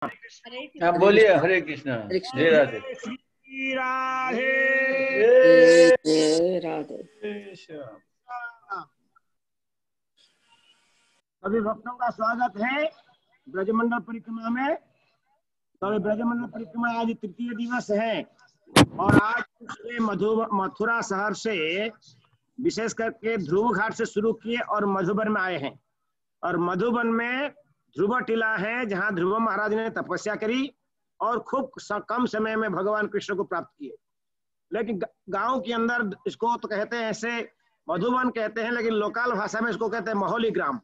आप बोलिए हरे कृष्णा। जय राधे। श्री राधे राधे। सभी भक्तों का स्वागत है ब्रजमंडल परिक्रमा में। तो ब्रजमंडल परिक्रमा आज तृतीय दिवस है और आज मथुरा शहर से विशेष करके ध्रुव घाट से शुरू किए और मधुबन में आए हैं। और मधुबन में ध्रुव टीला है जहां ध्रुव महाराज ने तपस्या करी और खूब कम समय में भगवान कृष्ण को प्राप्त किए। लेकिन गांव के अंदर इसको तो कहते हैं ऐसे मधुबन कहते हैं, लेकिन लोकल भाषा में इसको कहते हैं महोली ग्राम।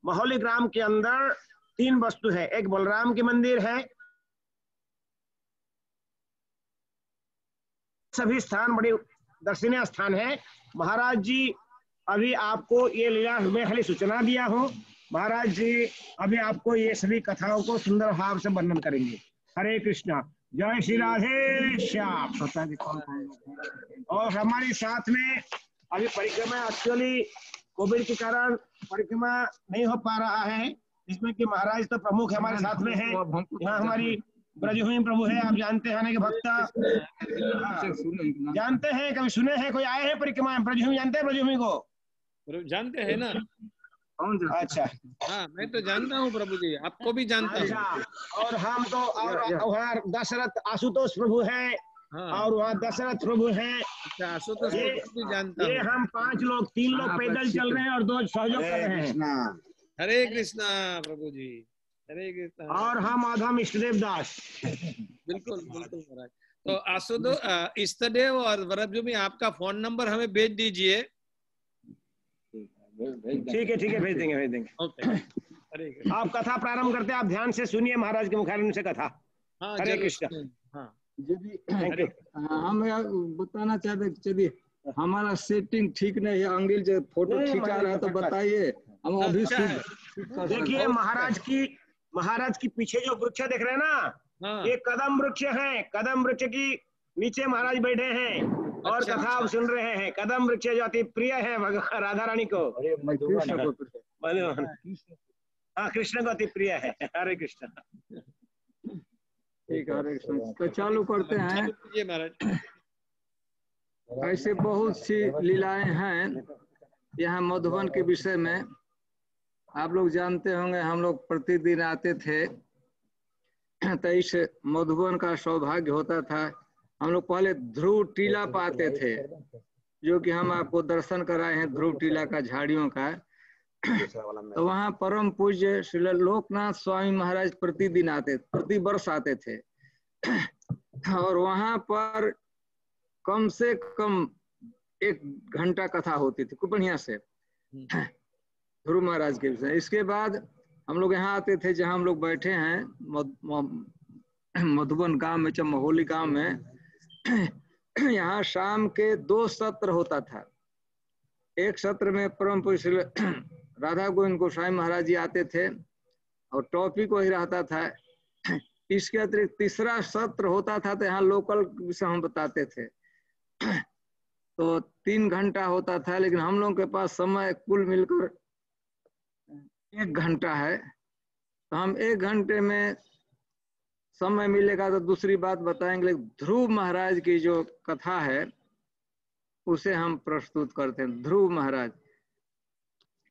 महोली ग्राम के अंदर 3 वस्तु है। एक बलराम की मंदिर है। सभी स्थान बड़े दर्शनीय स्थान है। महाराज जी अभी आपको ये लीला में खाली सूचना दिया हूँ। महाराज जी अभी आपको ये सभी कथाओं को सुंदर भाव से वर्णन करेंगे। हरे कृष्णा। जय श्री राधे श्याम। और हमारे साथ में अभी परिक्रमा एक्चुअली कोविड के कारण परिक्रमा नहीं हो पा रहा है, जिसमें कि महाराज तो प्रमुख हमारे साथ में है। यहाँ हमारी ब्रजभूमि प्रभु है, आप जानते हैं कि भक्त जानते हैं, कभी सुने हैं, कोई आए हैं परिक्रमा में? ब्रजभूमि जानते हैं? ब्रजभूमि को जानते हैं ना? अच्छा, हाँ मैं तो जानता हूँ प्रभु जी, आपको भी जानता हूँ। और हम तो और वहाँ दशरथ आशुतोष प्रभु है। हाँ। और वहाँ दशरथ प्रभु है। आशुतोष भी जानता हूँ। ये हम 5 लोग, 3 लोग पैदल चल रहे हैं और 2 सहयोग कर रहे हैं। हरे कृष्णा प्रभु जी, हरे कृष्णा। और हम आधम इष्टदेव दास। बिल्कुल बिल्कुल महाराज। तो आशुतोष इष्टदेव और ब्रजभूमि आपका फोन नंबर हमें भेज दीजिए। ठीक है भेज देंगे। ओके। आप कथा प्रारंभ करते हैं, आप ध्यान से सुनिए महाराज के मुखारविंद से कथा। हरे कृष्ण। हाँ हम बताना चाहते, चलिए हमारा सेटिंग ठीक नहीं है, अंगिल जो फोटो खींचा रहा है तो बताइए, हम अभी देखिए महाराज की पीछे जो वृक्ष देख रहे हैं ना, ये कदम वृक्ष है। कदम वृक्ष की नीचे महाराज बैठे हैं और कथा आप सुन रहे हैं। कदम वृक्ष जो अति प्रिय है भगवान राधा रानी को, हाँ कृष्ण को अति प्रिय है। हरे कृष्ण। ठीक है, हरे कृष्ण। तो चालू करते हैं। ऐसे बहुत सी लीलाएं हैं यहाँ मधुबन के विषय में। आप लोग जानते होंगे, हम लोग प्रतिदिन आते थे, तो इस मधुबन का सौभाग्य होता था। हम लोग पहले ध्रुव टीला पाते थे, जो कि हम आपको दर्शन कराए हैं ध्रुव टीला का, झाड़ियों का। तो वहाँ परम पूज्य श्री लोकनाथ स्वामी महाराज प्रति वर्ष आते थे। और वहाँ पर कम से कम 1 घंटा कथा होती थी, खूब बढ़िया से ध्रुव महाराज के विषय। इसके बाद हम लोग यहाँ आते थे, जहाँ हम लोग बैठे हैं मधुबन गांव में, महोली गांव में। यहाँ शाम के 2 सत्र होता था। एक सत्र में परम पूज्य राधा गोविंद गोस्वामी महाराज जी आते थे और टॉपिक वही रहता था। इसके अतिरिक्त तीसरा सत्र होता था, तो यहाँ लोकल विषय हम बताते थे। तो 3 घंटा होता था, लेकिन हम लोगों के पास समय कुल मिलकर 1 घंटा है। तो हम 1 घंटे में समय मिलेगा तो दूसरी बात बताएंगे। ध्रुव महाराज की जो कथा है उसे हम प्रस्तुत करते हैं। ध्रुव महाराज,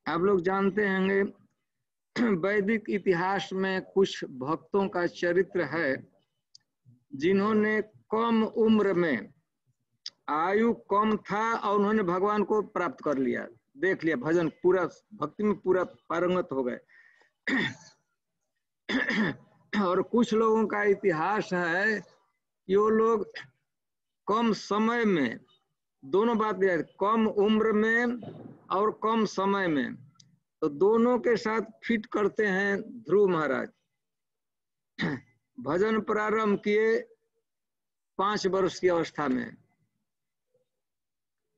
आप लोग जानते होंगे, वैदिक इतिहास में कुछ भक्तों का चरित्र है जिन्होंने कम उम्र में, आयु कम था और उन्होंने भगवान को प्राप्त कर लिया, देख लिया, भजन पूरा, भक्ति में पूरा पारंगत हो गए। और कुछ लोगों का इतिहास है कि वो लोग कम समय में, दोनों बात है, कम उम्र में और कम समय में, तो दोनों के साथ फिट करते हैं ध्रुव महाराज। भजन प्रारंभ किए 5 वर्ष की अवस्था में,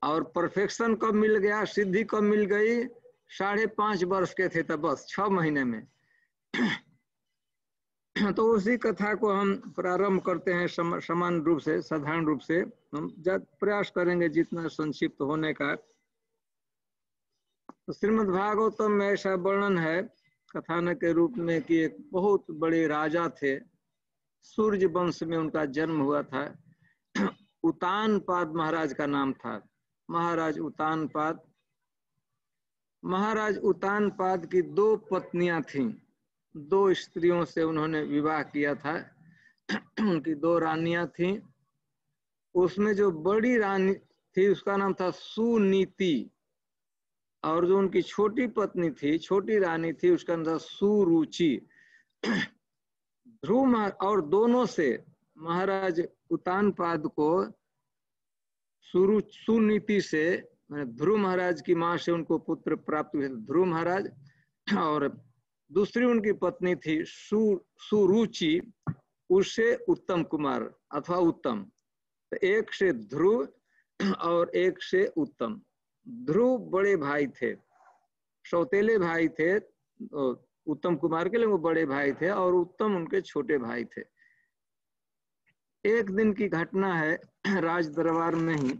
और परफेक्शन कब मिल गया, सिद्धि कब मिल गई, 5.5 वर्ष के थे, तब बस 6 महीने में। तो उसी कथा को हम प्रारंभ करते हैं समान रूप से, साधारण रूप से। हम प्रयास करेंगे जितना संक्षिप्त होने का। तो श्रीमद् भागवतम में ऐसा वर्णन है कथानक के रूप में कि एक बहुत बड़े राजा थे, सूर्य वंश में उनका जन्म हुआ था। उतानपाद महाराज का नाम था, महाराज उतानपाद। महाराज उतानपाद की 2 पत्नियां थीं, 2 स्त्रियों से उन्होंने विवाह किया था। उनकी 2 रानियां थीं। उसमें जो बड़ी रानी थी उसका नाम था सुनीति, और जो उनकी छोटी पत्नी थी, छोटी रानी थी, उसका नाम था सुरुचि। ध्रुव और दोनों से महाराज उतानपाद को सुनीति से ध्रुव महाराज की मां से उनको पुत्र प्राप्त हुए, ध्रुव महाराज। और दूसरी उनकी पत्नी थी सुरुचि, उससे उत्तम कुमार अथवा उत्तम। तो एक से ध्रुव और एक से उत्तम। ध्रुव बड़े भाई थे, सौतेले भाई थे, उत्तम कुमार के लिए वो बड़े भाई थे, और उत्तम उनके छोटे भाई थे। एक दिन की घटना है, राज दरबार में ही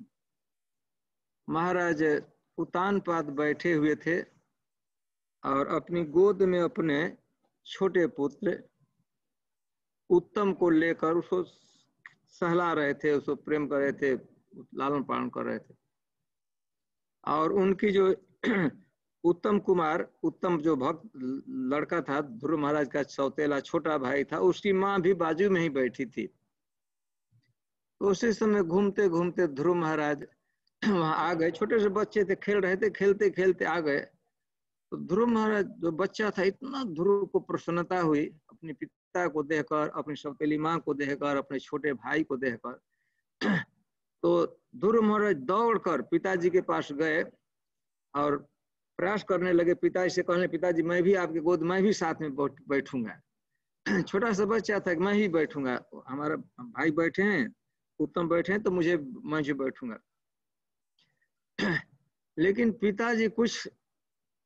महाराज उतानपाद बैठे हुए थे और अपनी गोद में अपने छोटे पुत्र उत्तम को लेकर उसको सहला रहे थे, उसको प्रेम कर रहे थे, लालन पालन कर रहे थे। और उनकी जो उत्तम कुमार, उत्तम जो भक्त लड़का था, ध्रुव महाराज का सौतेला छोटा भाई था, उसकी माँ भी बाजू में ही बैठी थी। तो उसी समय घूमते घूमते ध्रुव महाराज वहां आ गए। छोटे से बच्चे थे, खेल रहे थे, खेलते खेलते आ गए। तो ध्रुव महाराज जो बच्चा था, इतना ध्रुव को प्रसन्नता हुई अपने पिता को देखकर, अपनी सौतेली माँ को देखकर, अपने छोटे भाई को देखकर। तो ध्रुव महाराज दौड़कर पिताजी के पास गए और प्रयास करने लगे। पिताजी से कहने, पिताजी मैं भी आपके गोद, मैं भी साथ में बैठूंगा। छोटा सा बच्चा था, मैं ही बैठूंगा, हमारा भाई बैठे हैं, उत्तम बैठे हैं, तो मैं जो बैठूंगा। लेकिन पिताजी कुछ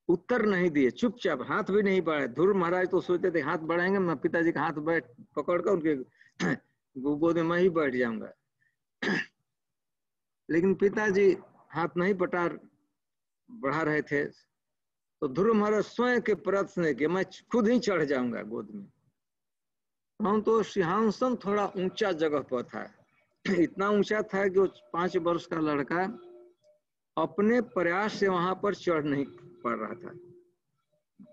उत्तर नहीं दिए, चुपचाप, हाथ भी नहीं बढ़ाए। ध्रुव महाराज तो सोचते थे हाथ बढ़ाएंगे, मैं पिताजी का हाथ पकड़कर उनके गोद में मैं ही बैठ जाऊंगा। लेकिन पिताजी हाथ नहीं बढ़ा रहे थे। तो ध्रुव महाराज स्वयं के प्रयत्न कि मैं खुद ही चढ़ जाऊंगा गोद में। हम तो सिंहासन थोड़ा ऊंचा जगह पर था, इतना ऊंचा था कि वो 5 वर्ष का लड़का अपने प्रयास से वहां पर चढ़ नहीं पा रहा था।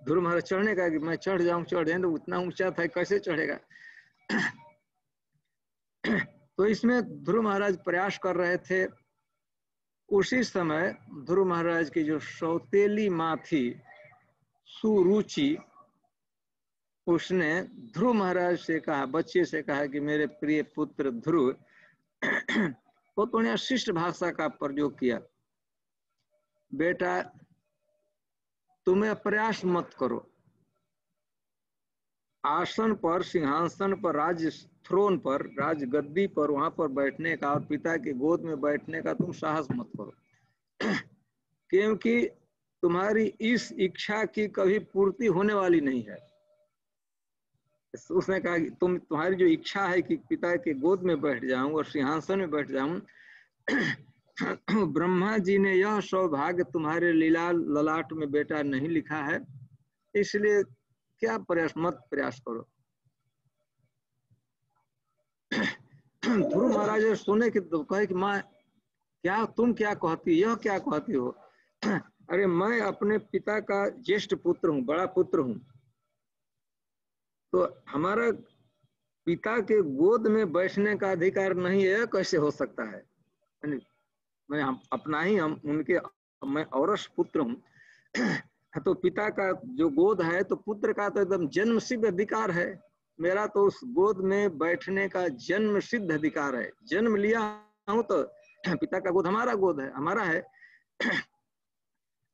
ध्रुव महाराज चढ़ने का कि मैं चढ़ जाऊं, तो उतना ऊंचा था, कैसे चढ़ेगा। तो इसमें ध्रुव महाराज प्रयास कर रहे थे। उसी समय ध्रुव महाराज की जो सौतेली माँ थी सुरुचि, उसने ध्रुव महाराज से कहा, बच्चे से कहा कि मेरे प्रिय पुत्र ध्रुव, वो तो शिष्ट भाषा का प्रयोग किया, बेटा तुम्हें प्रयास मत करो, आसन पर, सिंहासन पर, राज थ्रोन पर, राज गद्दी पर, वहां पर बैठने का और पिता की गोद में बैठने का तुम साहस मत करो, क्योंकि तुम्हारी इस इच्छा की कभी पूर्ति होने वाली नहीं है। उसने कहा कि तुम्हारी जो इच्छा है कि पिता के गोद में बैठ जाऊं और सिंहासन में बैठ जाऊं, ब्रह्मा जी ने यह सौभाग्य तुम्हारे लीला ललाट में बेटा नहीं लिखा है, इसलिए क्या मत प्रयास करो। ध्रुव महाराज सुने कि तो कहे कि माँ क्या तुम क्या कहती, यह क्या कहती हो। अरे मैं अपने पिता का ज्येष्ठ पुत्र हूँ, बड़ा पुत्र हूँ, तो हमारा पिता के गोद में बैठने का अधिकार नहीं है, कैसे हो सकता है। मैं अपना ही, मैं औरस पुत्र हूँ, तो पिता का जो गोद है तो पुत्र का तो एकदम जन्म सिद्ध अधिकार है। मेरा तो उस गोद में बैठने का जन्म सिद्ध अधिकार है, जन्म लिया हूं तो पिता का गोद हमारा गोद है, हमारा है।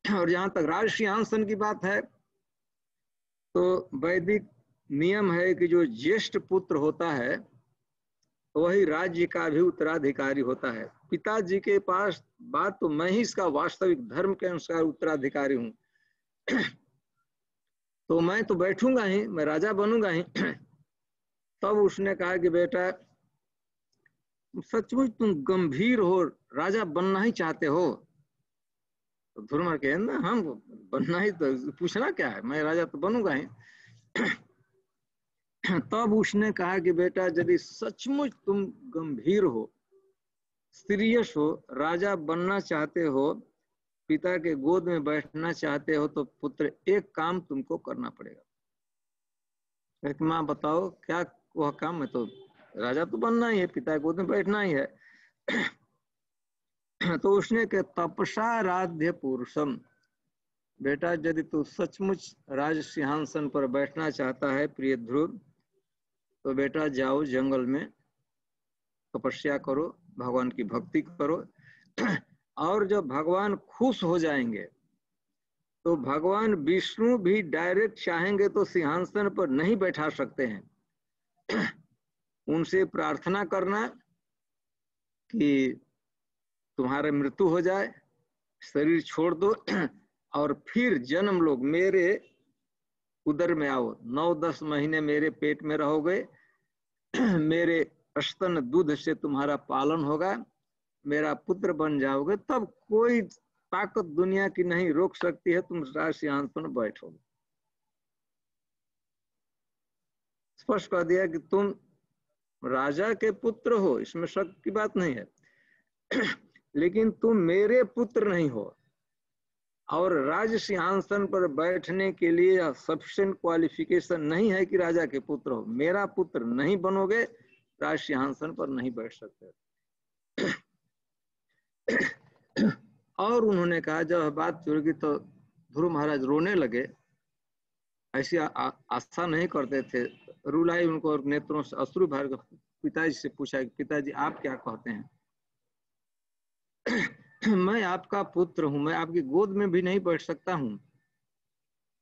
और जहां तक राज सिंहासन की बात है तो वैदिक नियम है कि जो ज्येष्ठ पुत्र होता है वही राज्य का भी उत्तराधिकारी होता है। पिताजी के पास बात तो मैं ही इसका वास्तविक धर्म के अनुसार उत्तराधिकारी हूँ, तो मैं तो बैठूंगा ही, मैं राजा बनूंगा ही। तब उसने कहा कि बेटा सचमुच तुम गंभीर हो, राजा बनना ही चाहते हो, तो ध्रुव महाराज कहे ना हम बनना ही, तो पूछना क्या है, मैं राजा तो बनूंगा ही। तब उसने कहा कि बेटा यदि सचमुच तुम गंभीर हो, सीरियस हो, राजा बनना चाहते हो, पिता के गोद में बैठना चाहते हो, तो पुत्र एक काम तुमको करना पड़ेगा। माँ बताओ क्या वह काम है? तो राजा तो बनना ही है, पिता के गोद में बैठना ही है। तो उसने कहा तपसाराध्य पुरुषम, बेटा यदि तू सचमुच राज सिंहासन पर बैठना चाहता है प्रिय ध्रुव, तो बेटा जाओ जंगल में तपस्या करो, भगवान की भक्ति करो, और जब भगवान खुश हो जाएंगे तो भगवान विष्णु भी डायरेक्ट चाहेंगे तो सिंहासन पर नहीं बैठा सकते हैं। उनसे प्रार्थना करना कि तुम्हारा मृत्यु हो जाए, शरीर छोड़ दो और फिर जन्म लोग मेरे उदर में आओ, 9-10 महीने मेरे पेट में रहोगे, मेरे स्तन दूध से तुम्हारा पालन होगा, मेरा पुत्र बन जाओगे, तब कोई ताकत दुनिया की नहीं रोक सकती है, तुम राज सिंहासन पर बैठोगे। स्पष्ट कर दिया कि तुम राजा के पुत्र हो, इसमें शक की बात नहीं है, लेकिन तुम मेरे पुत्र नहीं हो, और राज सिंहासन पर बैठने के लिए सफिशिएंट क्वालिफिकेशन नहीं है कि राजा के पुत्र हो, मेरा पुत्र नहीं बनोगे, राज सिंहासन पर नहीं बैठ सकते। और उन्होंने कहा, जब बात जुड़गी तो ध्रुव महाराज रोने लगे, ऐसी आशा नहीं करते थे, रुलाई उनको और नेत्रों से अश्रु भर कर पिताजी से पूछा कि पिताजी आप क्या कहते हैं? मैं आपका पुत्र हूं, मैं आपकी गोद में भी नहीं बैठ सकता हूं।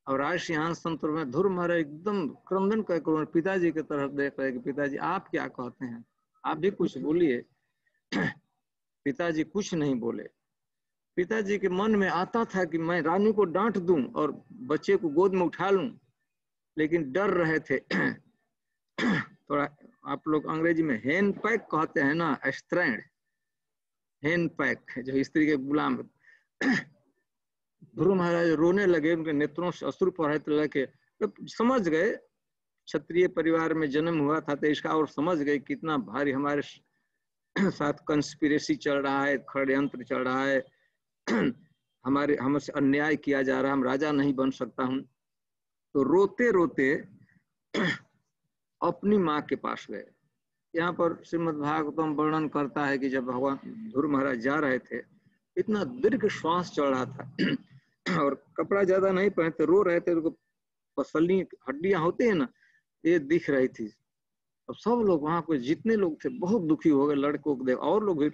और राज सिंहासन पर मैं ध्रुव महाराज एकदम क्रंदन कर पिताजी की तरफ देख रहे कि पिताजी आप क्या कहते हैं, आप भी कुछ बोलिए। पिताजी कुछ नहीं बोले। पिताजी के मन में आता था कि मैं रानी को डांट दूं और बच्चे को गोद में उठा लूं, लेकिन डर रहे थे। थोड़ा आप लोग अंग्रेजी में हैंड पैक कहते हैं ना, स्ट्रैंड हैंड पैक, जो स्त्री के गुलाम। ध्रुव महाराज रोने लगे, उनके नेत्रों से अश्रु बहने लगे। तो समझ गए क्षत्रिय परिवार में जन्म हुआ था तो इसका, और समझ गए कितना भारी हमारे साथ कंस्पिरेसी चल रहा है, षड्यंत्र चल रहा है, हमसे अन्याय किया जा रहा है, हम राजा नहीं बन सकता हूं। तो रोते रोते अपनी माँ के पास गए। यहाँ पर श्रीमद् भागवतम वर्णन करता है कि जब भगवान ध्रुव महाराज जा रहे थे, इतना दीर्घ श्वास चल रहा था और कपड़ा ज्यादा नहीं पहनते, रो रहे थे, उनको पसली हड्डियां होती है ना, ये दिख रही थी। अब सब लोग वहां पे जितने लोग थे बहुत दुखी हो गए, लड़कों को देख, और लोग भी,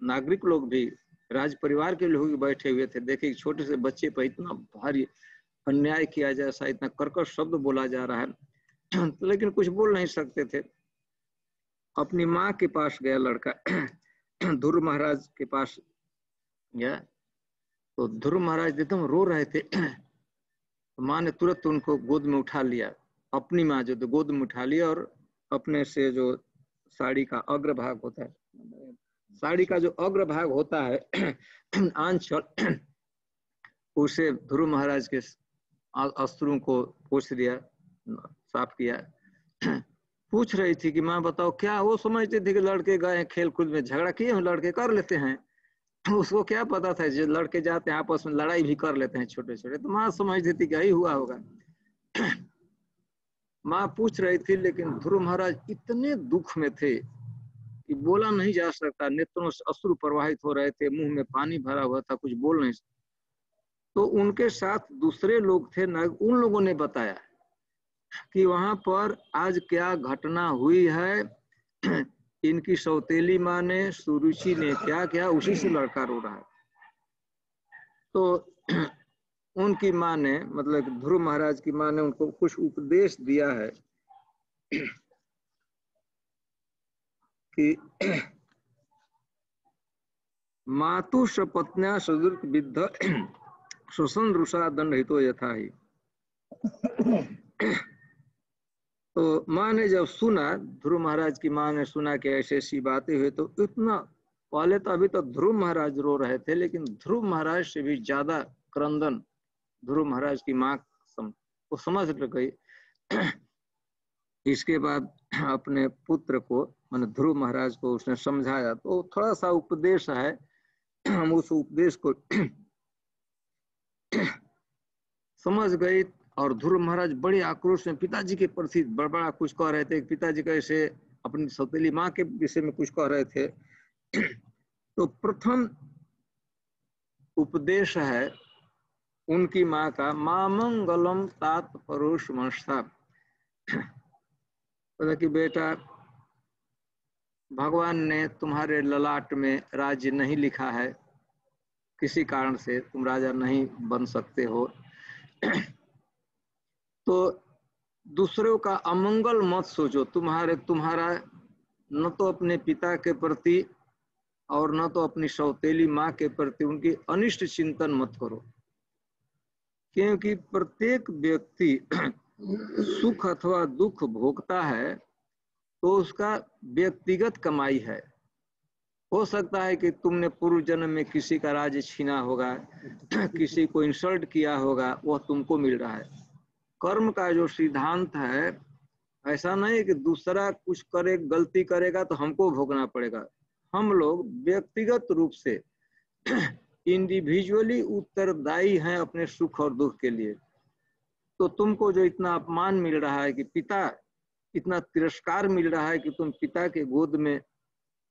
नागरिक लोग भी, राज परिवार के लोग भी बैठे हुए थे। देखे छोटे से बच्चे पर इतना भारी अन्याय किया जैसा, इतना कर्कश शब्द बोला जा रहा है, लेकिन कुछ बोल नहीं सकते थे। अपनी माँ के पास गया लड़का, ध्रुव महाराज के पास गया, तो ध्रुव महाराज एकदम रो रहे थे। माँ ने तुरंत उनको गोद में उठा लिया, अपनी माँ जो तो गोद में उठा लिया, और अपने से जो साड़ी का अग्रभाग होता है, साड़ी का जो अग्रभाग होता है आंचल, उसे ध्रुव महाराज के अश्रुओं को पोंछ दिया, साफ किया। पूछ रही थी कि माँ बताओ क्या, वो समझते थे कि लड़के गए खेल कूद में, झगड़ा किए लड़के कर लेते हैं, उसको क्या पता था जो लड़के जाते हैं आपस में लड़ाई भी कर लेते हैं छोटे छोटे, तो माँ समझती थी कि यही हुआ होगा। माँ पूछ रही थी, लेकिन ध्रुव महाराज इतने दुख में थे कि बोला नहीं जा सकता, नेत्रों से अश्रु प्रवाहित हो रहे थे, मुंह में पानी भरा हुआ था, कुछ बोल नहीं सकता। तो उनके साथ दूसरे लोग थे, उन लोगों ने बताया कि वहां पर आज क्या घटना हुई है, इनकी सौतेली माँ ने, सुरुचि ने क्या क्या, उसी से लड़का रो रहा है। तो उनकी माँ ने, मतलब ध्रुव महाराज की माँ ने उनको कुछ उपदेश दिया है कि मातु सपत्न्या सदृक विद्ध श्वसन रुषा दंड हितो यथा ही। तो माँ ने जब सुना, ध्रुव महाराज की माँ ने सुना कि ऐसी ऐसी बातें हुई, तो इतना पहले तो अभी तो ध्रुव महाराज रो रहे थे, लेकिन ध्रुव महाराज से भी ज्यादा क्रंदन ध्रुव महाराज की माँ को समझ गई। इसके बाद अपने पुत्र को माने ध्रुव महाराज को उसने समझाया, तो थोड़ा सा उपदेश है, हम उस उपदेश को समझ गए। और ध्रुव महाराज बड़े आक्रोश में पिताजी के प्रति बड़ा कुछ कह रहे थे, पिताजी कैसे अपनी सौतेली माँ के विषय में कुछ कह रहे थे। तो प्रथम उपदेश है उनकी माँ का, मां मंगलम तात परोष मनसा, कि बेटा भगवान ने तुम्हारे ललाट में राज्य नहीं लिखा है, किसी कारण से तुम राजा नहीं बन सकते हो, तो दूसरों का अमंगल मत सोचो। तुम्हारा न तो अपने पिता के प्रति और न तो अपनी सौतेली माँ के प्रति उनकी अनिष्ट चिंतन मत करो, क्योंकि प्रत्येक व्यक्ति सुख अथवा दुख भोगता है तो उसका व्यक्तिगत कमाई है। हो सकता है कि तुमने पूर्व जन्म में किसी का राज्य छीना होगा, किसी को इंसल्ट किया होगा, वह तुमको मिल रहा है। कर्म का जो सिद्धांत है, ऐसा नहीं कि दूसरा कुछ करे, गलती करेगा तो हमको भोगना पड़ेगा। हम लोग व्यक्तिगत रूप से इंडिविजुअली उत्तरदायी हैं अपने सुख और दुख के लिए। तो तुमको जो इतना अपमान मिल रहा है कि पिता, इतना तिरस्कार मिल रहा है कि तुम पिता के गोद में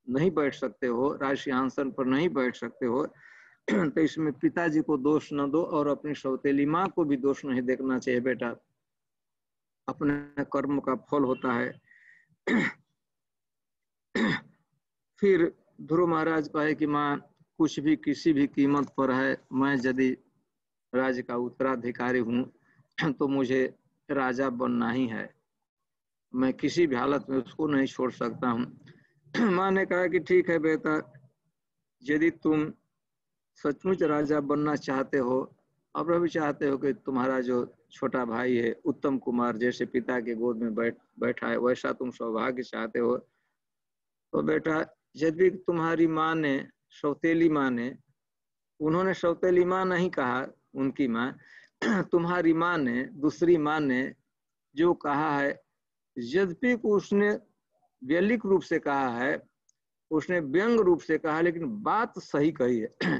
नहीं बैठ सकते हो, राज सिंहासन पर नहीं बैठ सकते हो, तो इसमें पिताजी को दोष न दो और अपनी सौतेली माँ को भी दोष नहीं देखना चाहिए। बेटा अपने कर्म का फल होता है। फिर ध्रुव महाराज कहे कि माँ कुछ भी किसी भी कीमत पर है, मैं यदि राज्य का उत्तराधिकारी हूँ तो मुझे राजा बनना ही है, मैं किसी भी हालत में उसको नहीं छोड़ सकता हूँ। माँ ने कहा कि ठीक है बेटा, यदि तुम सचमुच राजा बनना चाहते हो, अब भी चाहते हो कि तुम्हारा जो छोटा भाई है उत्तम कुमार जैसे पिता के गोद में बैठा है, वैसा तुम सौभाग्य चाहते हो, तो बेटा यदि तुम्हारी माँ ने, सौतेली माँ ने, उन्होंने सौतेली माँ नहीं कहा, उनकी माँ, तुम्हारी माँ ने, दूसरी माँ ने जो कहा है, यद्यपि उसने व्यलिक रूप से कहा है, उसने व्यंग रूप से कहा, लेकिन बात सही कही है।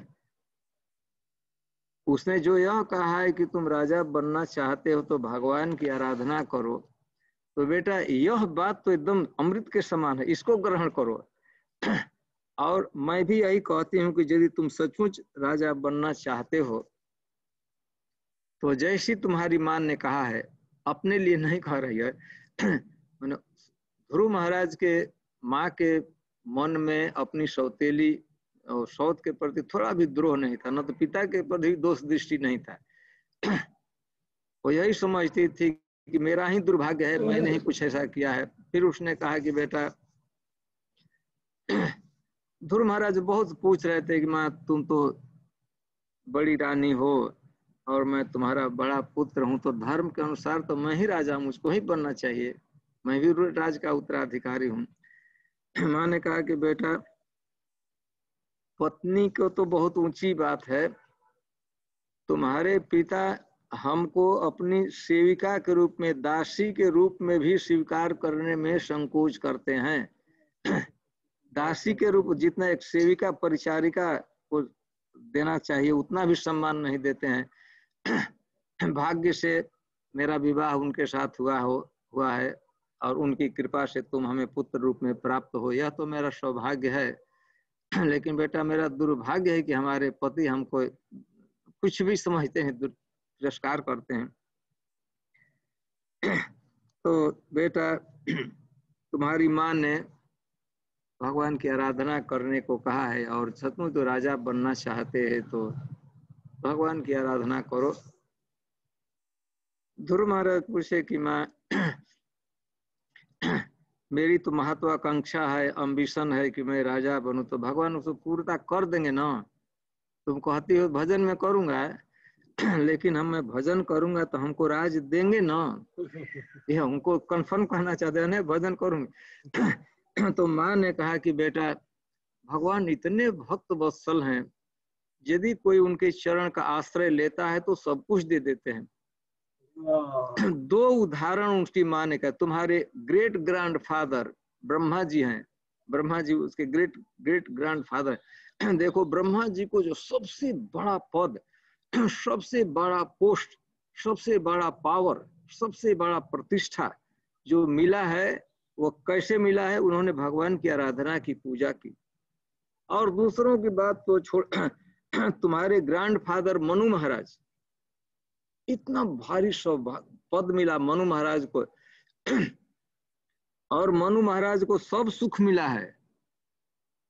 उसने जो यह कहा है कि तुम राजा बनना चाहते हो तो भगवान की आराधना करो, तो बेटा यह बात तो एकदम अमृत के समान है, इसको ग्रहण करो। और मैं भी यही कहती हूँ कि यदि तुम सचमुच राजा बनना चाहते हो तो जैसी तुम्हारी माँ ने कहा है, अपने लिए नहीं कह रही है, ध्रुव महाराज के माँ के मन में अपनी सौतेली और सौत के प्रति थोड़ा भी द्रोह नहीं था, न तो पिता के प्रति दोष दृष्टि नहीं था। वो यही समझती थी कि मेरा ही दुर्भाग्य है, मैंने ही कुछ ऐसा किया है। फिर उसने कहा कि बेटा, ध्रुव महाराज बहुत पूछ रहे थे कि माँ तुम तो बड़ी रानी हो और मैं तुम्हारा बड़ा पुत्र हूं, तो धर्म के अनुसार तो मैं ही राजा, मुझको ही बनना चाहिए, मैं भी राज का उत्तराधिकारी हूँ। माँ ने कहा कि बेटा पत्नी को तो बहुत ऊंची बात है, तुम्हारे पिता हमको अपनी सेविका के रूप में, दासी के रूप में भी स्वीकार करने में संकोच करते हैं। दासी के रूप जितना एक सेविका परिचारिका को देना चाहिए उतना भी सम्मान नहीं देते हैं। भाग्य से मेरा विवाह उनके साथ हुआ है और उनकी कृपा से तुम हमें पुत्र रूप में प्राप्त हो, यह तो मेरा सौभाग्य है। लेकिन बेटा मेरा दुर्भाग्य है कि हमारे पति हमको कुछ भी समझते हैं, तिरस्कार करते हैं। तो बेटा तुम्हारी माँ ने भगवान की आराधना करने को कहा है और सचमुच तो राजा बनना चाहते हैं तो भगवान की आराधना करो। ध्रुव महाराज पूछे कि माँ मेरी तो महत्वाकांक्षा है, अम्बिशन है कि मैं राजा बनूं, तो भगवान उसको पूर्णता कर देंगे ना। तुम कहती हो भजन में करूंगा, लेकिन मैं भजन करूंगा तो हमको राज देंगे ना, ये हमको कंफर्म करना चाहते हैं, भजन करूंगा। तो माँ ने कहा कि बेटा भगवान इतने भक्त वत्सल हैं, यदि कोई उनके चरण का आश्रय लेता है तो सब कुछ दे देते हैं। दो उदाहरण उसकी माँ ने कहा, तुम्हारे great grand father Brahma ji हैं, ब्रह्मा जी उसके ग्रेट ग्रेट ग्रैंड फादर। देखो ब्रह्मा जी को जो सबसे बड़ा पद, सबसे बड़ा पोस्ट, सबसे बड़ा पावर, सबसे बड़ा प्रतिष्ठा जो मिला है, वो कैसे मिला है? उन्होंने भगवान की आराधना की, पूजा की। और दूसरों की बात तो छोड़, तुम्हारे ग्रैंड फादर मनु महाराज, इतना भारी पद मिला मनु महाराज को, और मनु महाराज को सब सुख मिला है,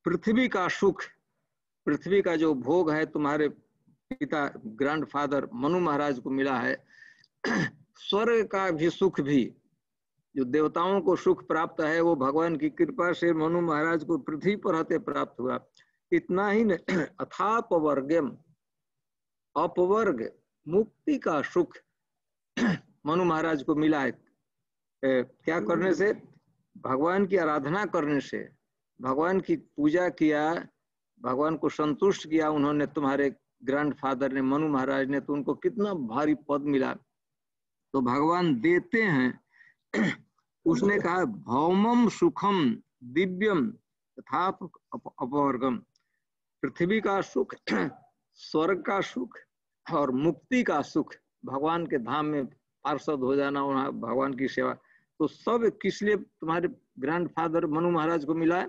पृथ्वी का सुख, पृथ्वी का जो भोग है तुम्हारे पिता ग्रैंड फादर मनु महाराज को मिला है। स्वर्ग का भी सुख भी, जो देवताओं को सुख प्राप्त है, वो भगवान की कृपा से मनु महाराज को पृथ्वी पर रहते प्राप्त हुआ। इतना ही नहीं, अथापवर्गम, अपवर्ग मुक्ति का सुख मनु महाराज को मिला है। क्या करने से? भगवान की आराधना करने से, भगवान की पूजा किया, भगवान को संतुष्ट किया उन्होंने, तुम्हारे ग्रैंड फादर ने, मनु महाराज ने, तो उनको कितना भारी पद मिला। तो भगवान देते हैं। उसने कहा भौमम सुखम दिव्यम तथा अपवर्गम, पृथ्वी का सुख, स्वर्ग का सुख और मुक्ति का सुख, भगवान के धाम में पार्षद हो जाना, वहाँ भगवान की सेवा, तो सब किस लिए तुम्हारे ग्रैंड फादर मनु महाराज को मिला है?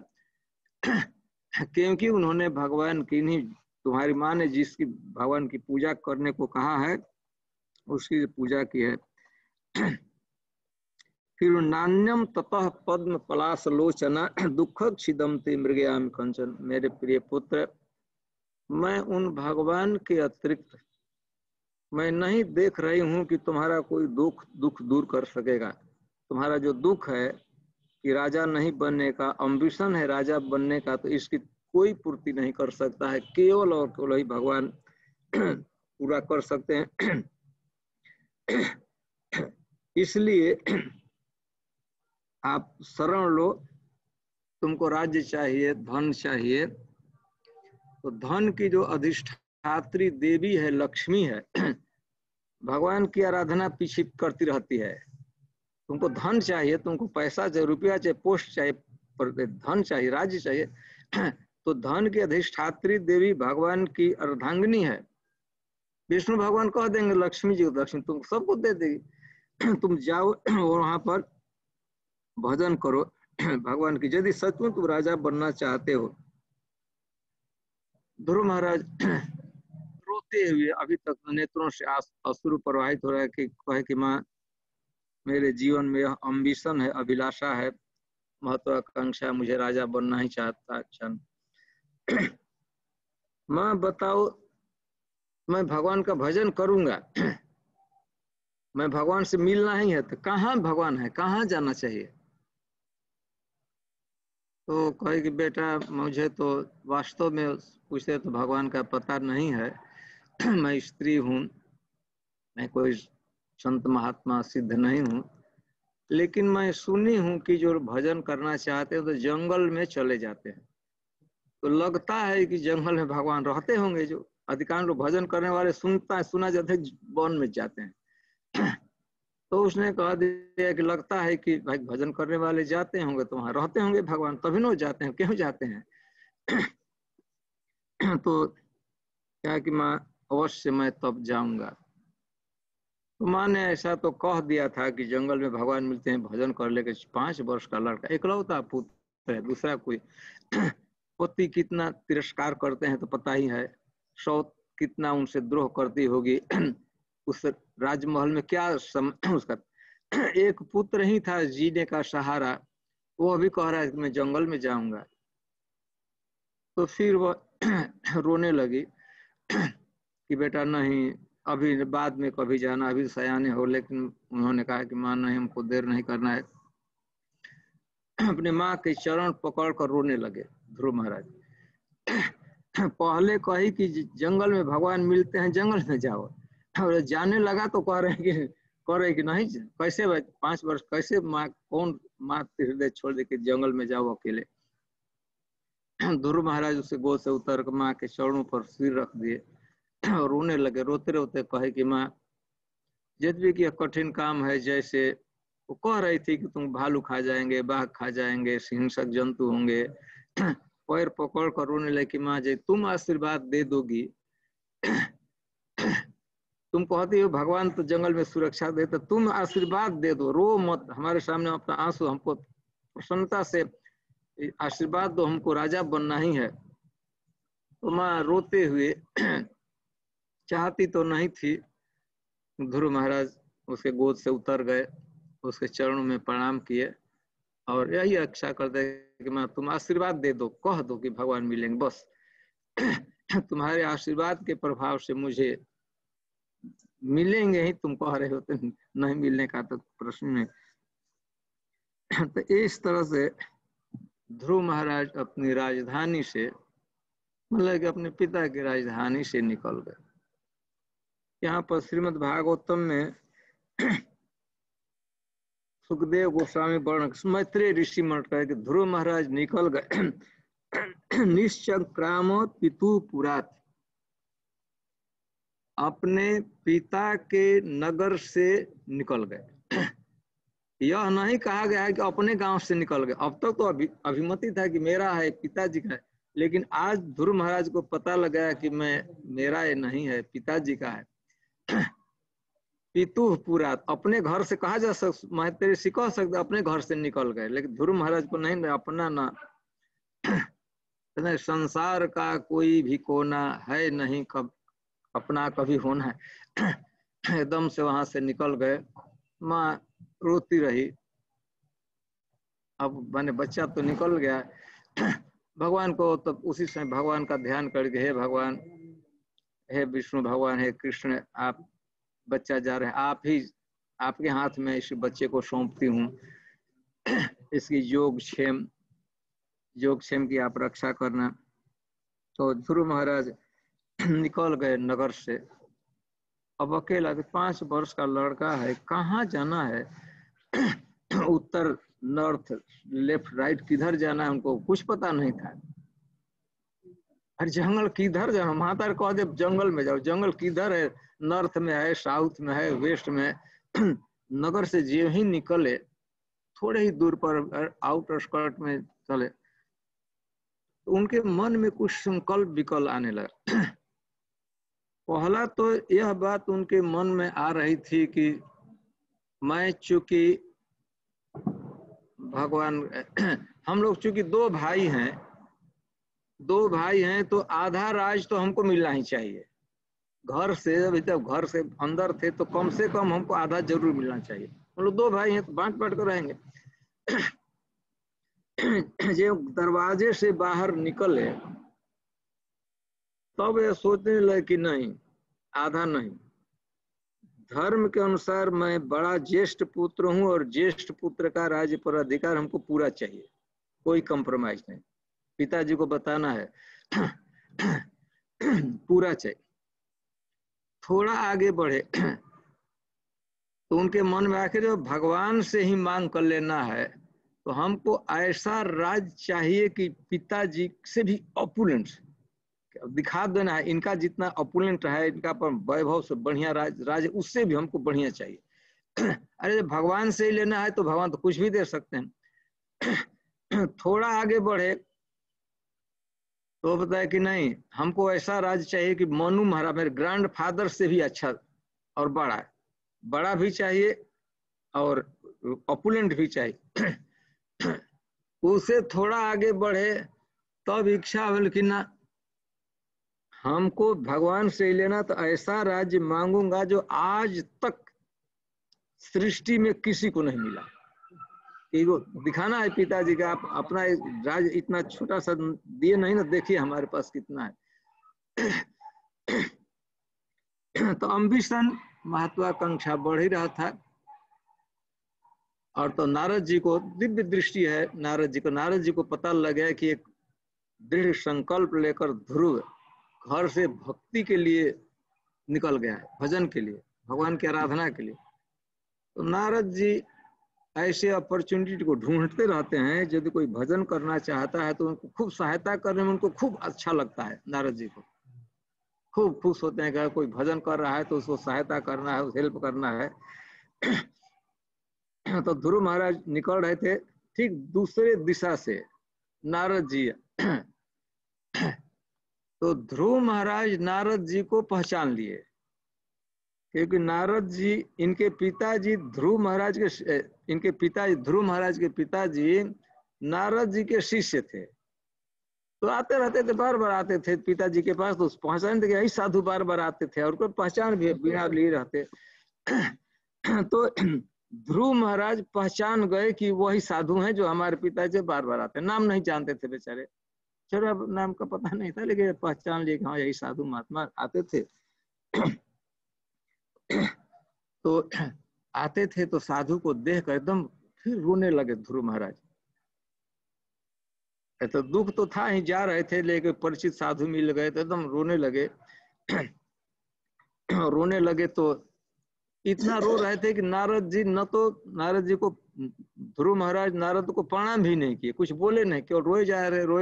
क्योंकि उन्होंने भगवान की, नहीं तुम्हारी माँ ने जिसकी भगवान की पूजा करने को कहा है, उसकी पूजा की है। फिर नान्यम ततः पद्म पलाश लोचना दुख छिदम ते मृगयाम कंचन। मेरे प्रिय पुत्र, मैं उन भगवान के अतिरिक्त मैं नहीं देख रही हूं कि तुम्हारा कोई दुख दूर कर सकेगा। तुम्हारा जो दुख है कि राजा नहीं बनने का अम्बिशन है, राजा बनने का, तो इसकी कोई पूर्ति नहीं कर सकता है, केवल और केवल ही भगवान पूरा कर सकते हैं। इसलिए आप शरण लो, तुमको राज्य चाहिए, धन चाहिए, तो धन की जो अधिष्ठात्री देवी है, लक्ष्मी है, भगवान की आराधना पीछे करती रहती है। तुमको धन चाहिए, तुमको पैसा चाहिए, रुपया चाहिए, पोस्ट चाहिए, धन चाहिए, राज्य चाहिए, तो धन की अधिष्ठात्री देवी भगवान की अर्धांगिनी है। विष्णु भगवान कह देंगे लक्ष्मी जी को, लक्ष्मी तुम सबको दे देगी, तुम जाओ वहां पर भजन करो भगवान की, यदि सचमुच तुम राजा बनना चाहते हो। ध्रुव महाराज रोते हुए अभी तक नेत्रों से अश्रु प्रवाहित हो रहा है कि कहे कि माँ, मेरे जीवन में यह अम्बिशन है, अभिलाषा है, महत्वाकांक्षा, मुझे राजा बनना ही चाहता क्षण। माँ बताओ, मैं भगवान का भजन करूंगा, मैं भगवान से मिलना ही है, तो कहाँ भगवान है, कहाँ जाना चाहिए? तो कहे कि बेटा, मुझे तो वास्तव में पूछते तो भगवान का पता नहीं है। मैं स्त्री हूँ, मैं कोई संत महात्मा सिद्ध नहीं हूँ, लेकिन मैं सुनी हूँ कि जो भजन करना चाहते हैं तो जंगल में चले जाते हैं। तो लगता है कि जंगल में भगवान रहते होंगे। जो अधिकांश लोग भजन करने वाले सुना जाते हैं वन में जाते हैं। तो उसने कहा दिया कि लगता है कि भाई भजन करने वाले जाते होंगे तो वहां रहते होंगे भगवान, तभी न जाते हैं, क्यों जाते हैं? तो क्या कि माँ, अवश्य मैं तब जाऊंगा। तो माँ ने ऐसा तो कह दिया था कि जंगल में भगवान मिलते हैं, भजन कर लेके 5 वर्ष का लड़का, इकलौता पुत्र है, दूसरा कोई। पति कितना तिरस्कार करते हैं तो पता ही है, सौत कितना उनसे द्रोह करती होगी। उस राजमहल में क्या उसका एक पुत्र ही था जीने का सहारा, वो अभी कह रहा है कि मैं जंगल में जाऊंगा। तो फिर वो रोने लगी कि बेटा नहीं, अभी बाद में कभी जाना, अभी सयाने हो। लेकिन उन्होंने कहा कि माँ नहीं, हमको देर नहीं करना है। अपने माँ के चरण पकड़ कर रोने लगे ध्रुव महाराज। पहले कही कि जंगल में भगवान मिलते हैं, जंगल में जाओ, और जाने लगा तो कह रहे कि नहीं, कैसे 5 वर्ष कैसे माँ, कौन माँ हृदय छोड़ दे कि जंगल में जाओ अकेले। ध्रुव महाराज उसे गोद से उतर कर माँ के चरणों पर सिर रख दिए और रोने लगे। रोते रोते कहे कि माँ, यद्यपि कि यह कठिन काम है, जैसे वो कह रही थी कि तुम भालू खा जाएंगे, बाघ खा जाएंगे, हिंसक जंतु होंगे, पैर पकड़ कर रोने लगे कि माँ जी तुम आशीर्वाद दे दोगी, तुम कहती हो भगवान तो जंगल में सुरक्षा देते, तुम आशीर्वाद दे दो, रो मत, हमारे सामने अपना आंसू, हमको प्रसन्नता से आशीर्वाद दो, हमको राजा बनना ही है। तो माँ रोते हुए, चाहती तो नहीं थी, ध्रुव महाराज उसके गोद से उतर गए, उसके चरणों में प्रणाम किए और यही इच्छा करते कि माँ तुम आशीर्वाद दे दो, कह दो कि भगवान मिलेंगे, बस तुम्हारे आशीर्वाद के प्रभाव से मुझे मिलेंगे ही, तुम कह रहे हो तो नहीं मिलने का तो प्रश्न नहीं। तो इस तरह से ध्रुव महाराज अपनी राजधानी से, मतलब कि अपने पिता की राजधानी से निकल गए। यहाँ पर श्रीमद् भागवतम में सुखदेव गोस्वामी वर्ण, मैत्रेय ऋषि मठ कहे कि ध्रुव महाराज निकल गए निश्चक्राम पितुपुरात्, अपने पिता के नगर से निकल गए। यह नहीं कहा गया है कि अपने गांव से निकल गए, अब तक तो अभिमति था कि मेरा है, पिताजी का है, लेकिन आज ध्रुव महाराज को पता लगा कि मेरा ये नहीं है, पिताजी का है। पितुपुरात्, अपने घर से कहा जा सकता, महत्व ऋषि कह सकते अपने घर से निकल गए, लेकिन ध्रुव महाराज को नहीं, अपना ना संसार का कोई भी कोना है नहीं, कब अपना कभी होना है, एकदम से वहां से निकल गए। माँ रोती रही, अब मैंने बच्चा तो निकल गया, भगवान को तब उसी समय भगवान का ध्यान करके, हे भगवान, हे विष्णु भगवान, हे कृष्ण, आप बच्चा जा रहे हैं, आप ही, आपके हाथ में इस बच्चे को सौंपती हूँ, इसकी योगक्षेम की आप रक्षा करना। तो ध्रुव महाराज निकल गए नगर से, अब अकेला, 5 वर्ष का लड़का है, कहाँ जाना है, उत्तर, नॉर्थ, लेफ्ट, राइट, किधर जाना है उनको कुछ पता नहीं था। अरे जंगल किधर जाना, माता कह दे जंगल में जाओ, जंगल किधर है, नॉर्थ में है, साउथ में है, वेस्ट में। नगर से जो ही निकले, थोड़े ही दूर पर आउटर स्कर्ट में चले, तो उनके मन में कुछ संकल्प विकल्प आने लगा। पहला तो यह बात उनके मन में आ रही थी कि मैं चूंकि भगवान, हम लोग चूंकि 2 भाई हैं तो आधा राज तो हमको मिलना ही चाहिए। घर से, अभी तक घर से अंदर थे तो कम से कम हमको आधा जरूर मिलना चाहिए। हम लोग 2 भाई हैं तो बांट बांट कर रहेंगे। जो दरवाजे से बाहर निकले तब ये सोचने लगे कि नहीं, आधा नहीं, धर्म के अनुसार मैं बड़ा ज्येष्ठ पुत्र हूं और ज्येष्ठ पुत्र का राज्य पर अधिकार हमको पूरा चाहिए, कोई कंप्रोमाइज नहीं, पिताजी को बताना है, पूरा चाहिए। थोड़ा आगे बढ़े तो उनके मन में आखिर भगवान से ही मांग कर लेना है, तो हमको ऐसा राज चाहिए कि पिताजी से भी ऑपुलेंट दिखा देना है, इनका जितना ऑपुलेंट है, इनका पर वैभव से बढ़िया राज उससे भी हमको बढ़िया चाहिए। अरे जब भगवान से ही लेना है तो भगवान तो कुछ भी दे सकते हैं। थोड़ा आगे बढ़े तो बताया कि नहीं, हमको ऐसा राज चाहिए कि मनु महाराज मेरे ग्रैंड फादर से भी अच्छा और बड़ा भी चाहिए और ऑपुलेंट भी चाहिए। उसे थोड़ा आगे बढ़े तब इच्छा हो कि ना, हमको भगवान से ही लेना, तो ऐसा राज्य मांगूंगा जो आज तक सृष्टि में किसी को नहीं मिला। वो दिखाना है पिताजी का, आप अपना राज इतना छोटा सा दिए नहीं ना, देखिए हमारे पास कितना है। तो अम्बिशन, महत्वाकांक्षा बढ़ ही रहा था। और तो नारद जी को दिव्य दृष्टि है, नारद जी को पता लगा कि एक दृढ़ संकल्प लेकर ध्रुव घर से भक्ति के लिए निकल गया है, भजन के लिए, भगवान की आराधना के लिए। तो नारद जी ऐसे अपॉर्चुनिटी को ढूंढते रहते हैं। यदि कोई भजन करना चाहता है तो उनको खूब सहायता करने में उनको खूब अच्छा लगता है। नारद जी को खूब खुश होते हैं कि कोई भजन कर रहा है तो उसको सहायता करना है, हेल्प करना है। तो ध्रुव महाराज निकल रहे थे, ठीक दूसरे दिशा से नारद जी तो ध्रुव महाराज नारद जी को पहचान लिए, क्योंकि नारद जी इनके पिताजी ध्रुव महाराज के ध्रुव महाराज के पिताजी नारद जी के शिष्य थे। तो आते रहते थे, बार बार आते थे पिताजी के पास, तो पहचान थे, यही साधु बार बार आते थे और कोई पहचान भी बिना लिए रहते। तो ध्रुव महाराज पहचान गए कि वही साधु हैं जो हमारे पिताजी बार बार आते। नाम नहीं जानते थे बेचारे, चलो अब नाम का पता नहीं था, लेकिन पहचान लिए कि हाँ यही साधु महात्मा आते थे। तो आते थे तो साधु को देख कर एकदम फिर रोने लगे ध्रुव महाराज। तो दुख तो था ही, जा रहे थे लेकिन परिचित साधु मिल गए तो एकदम रोने लगे। रोने लगे तो इतना रो रहे थे कि नारद जी नारद जी को ध्रुव महाराज नारद को प्रणाम भी नहीं किए, कुछ बोले नहीं, केवल रोए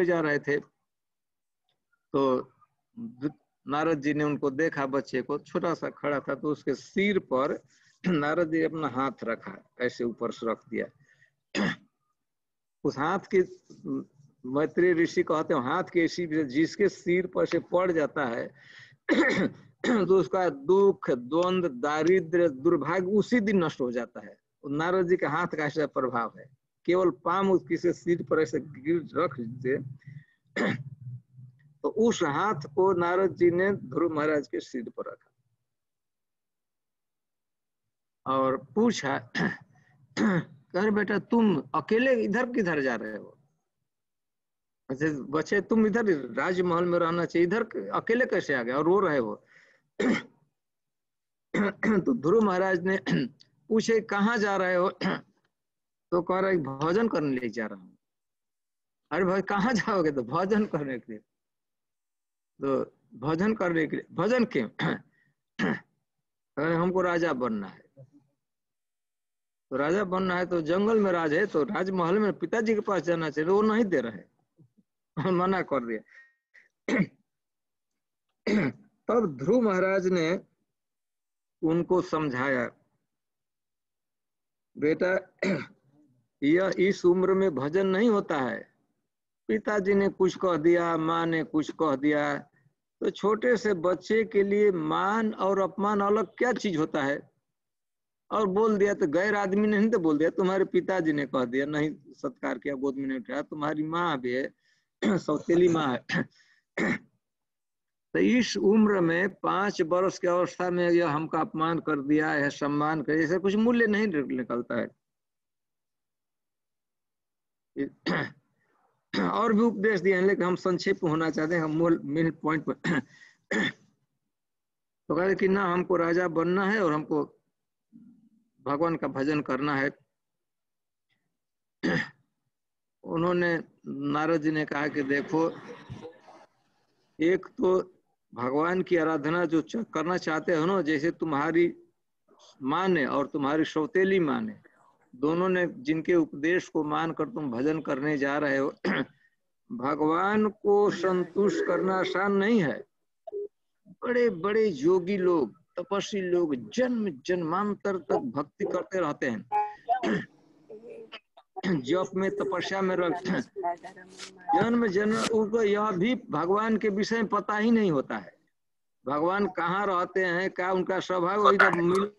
जा रहे थे। तो नारद जी ने उनको देखा, बच्चे को छोटा सा खड़ा था, तो उसके सिर पर नारद जी अपना हाथ रखा, ऐसे ऊपर से रख दिया। उस हाथ के मैत्रेय ऋषि कहते हैं हाथ के जिसके सिर पर से पड़ जाता है तो उसका दुख, द्वंद, दारिद्र्य, दुर्भाग्य उसी दिन नष्ट हो जाता है। नारद जी के हाथ का ऐसा प्रभाव है, केवल पाम किसी सिर पर ऐसे गिर रख दे तो उस हाथ को नारद जी ने ध्रुव महाराज के सिर पर रखा और पूछा, अरे बेटा तुम अकेले इधर किधर जा रहे हो? अच्छा बच्चे, तुम इधर राजमहल में रहना चाहिए, इधर अकेले कैसे आ गए और रो रहे हो? तो ध्रुव महाराज ने पूछे कहाँ जा रहे हो? तो कह रहा है भजन करने ले जा रहा हूँ। अरे भाई कहाँ जाओगे? तो भजन करने के लिए। तो भजन करने के लिए, भजन क्यों? अरे हमको राजा बनना है। तो राजा बनना है तो जंगल में राज है, तो राजमहल में पिताजी के पास जाना चाहिए, वो नहीं दे रहे, मना कर दिया। तब ध्रुव महाराज ने उनको समझाया, बेटा यह इस उम्र में भजन नहीं होता है। पिताजी ने कुछ कह दिया, माँ ने कुछ कह दिया, तो छोटे से बच्चे के लिए मान और अपमान अलग क्या चीज होता है? और बोल दिया तो गैर आदमी ने नहीं तो बोल दिया, तुम्हारे पिताजी ने कह दिया, नहीं सत्कार किया, गोद में नहीं उठाया, तुम्हारी माँ भी है, सौतेली माँ है। तो इस उम्र में 5 वर्ष की अवस्था में यह हमका अपमान कर दिया है, सम्मान कर, ऐसा कुछ मूल्य नहीं निकलता है। और भी उपदेश दिए हैं लेकिन हम संक्षेप में होना चाहते हैं, हम मेन पॉइंट पर। तो कहा कि ना हमको राजा बनना है और हमको भगवान का भजन करना है। उन्होंने नारद जी ने कहा कि देखो, एक तो भगवान की आराधना जो करना चाहते हो ना, जैसे तुम्हारी माँ ने और तुम्हारी सौतेली माँ ने, दोनों ने जिनके उपदेश को मानकर तुम भजन करने जा रहे हो, भगवान को संतुष्ट करना आसान नहीं है। बड़े बड़े योगी लोग, तपस्वी लोग जन्म जन्मांतर तक भक्ति करते रहते हैं, जप में, तपस्या में रहते हैं, जन्म जन्म उनको यह भी भगवान के विषय में पता ही नहीं होता है, भगवान कहाँ रहते हैं, क्या उनका स्वभाव, वही सब मिल।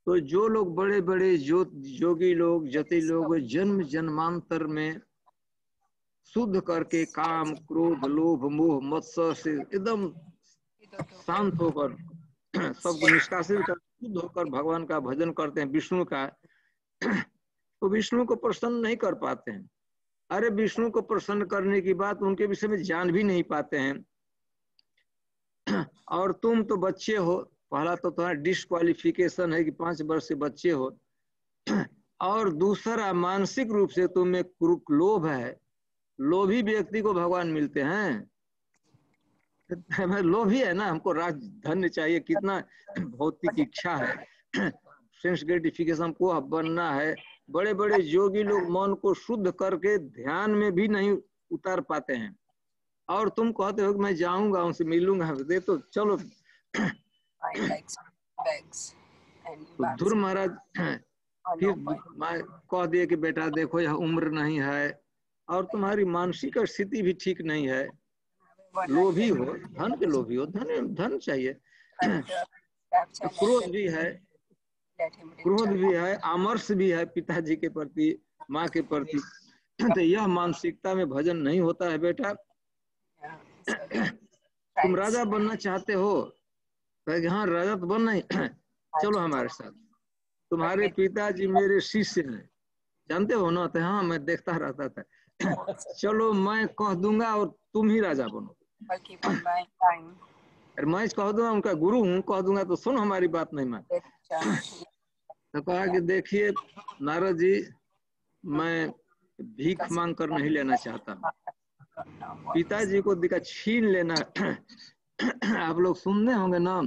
तो जो लोग बड़े बड़े योगी लोग, जति लोग जन्म जन्मांतर में शुद्ध करके काम, क्रोध, लोभ, मोह, मत्सर से एकदम शांत होकर, सबको निष्कासित कर, शुद्ध होकर भगवान का भजन करते हैं, विष्णु का, तो विष्णु को प्रसन्न नहीं कर पाते हैं। अरे विष्णु को प्रसन्न करने की बात उनके विषय में जान भी नहीं पाते हैं। और तुम तो बच्चे हो, पहला तो तुम्हारा डिस्क्वालिफिकेशन है कि 5 वर्ष से बच्चे हो, और दूसरा मानसिक रूप से तुम्हें लोभ है। लोभी व्यक्ति को भगवान मिलते हैं, लोभी है ना, हमको राज धन्य चाहिए, कितना भौतिक इच्छा है, सेंस ग्रेटिफिकेशन को बनना है। बड़े बड़े योगी लोग मन को शुद्ध करके ध्यान में भी नहीं उतार पाते हैं, और तुम कहते हो कि मैं जाऊंगा उनसे मिलूंगा, दे तो चलो। तो ध्रुव महाराज फिर कह दिए कि बेटा देखो यह उम्र नहीं है और तुम्हारी मानसिक स्थिति भी ठीक नहीं है, लोभी हो, धन के लोभी हो, धन चाहिए, क्रोध भी है, आमर्ष भी है पिताजी के प्रति, माँ के प्रति। तो यह मानसिकता में भजन नहीं होता है बेटा। तुम राजा बनना चाहते हो, हाँ राजा तो बनना ही, चलो हमारे साथ, तुम्हारे पिताजी मेरे शिष्य हैं, जानते हो ना? तो हाँ मैं देखता रहता था, चलो मैं कह दूंगा और तुम ही राजा बनो। अरे मैं कह दूंगा, उनका गुरु हूँ, कह दूंगा तो सुन हमारी बात नहीं मान। तो कहा कि देखिए नारद जी, मैं भीख मांग कर नहीं लेना चाहता, पिताजी को दिखा छीन लेना। आप लोग सुनने होंगे ना,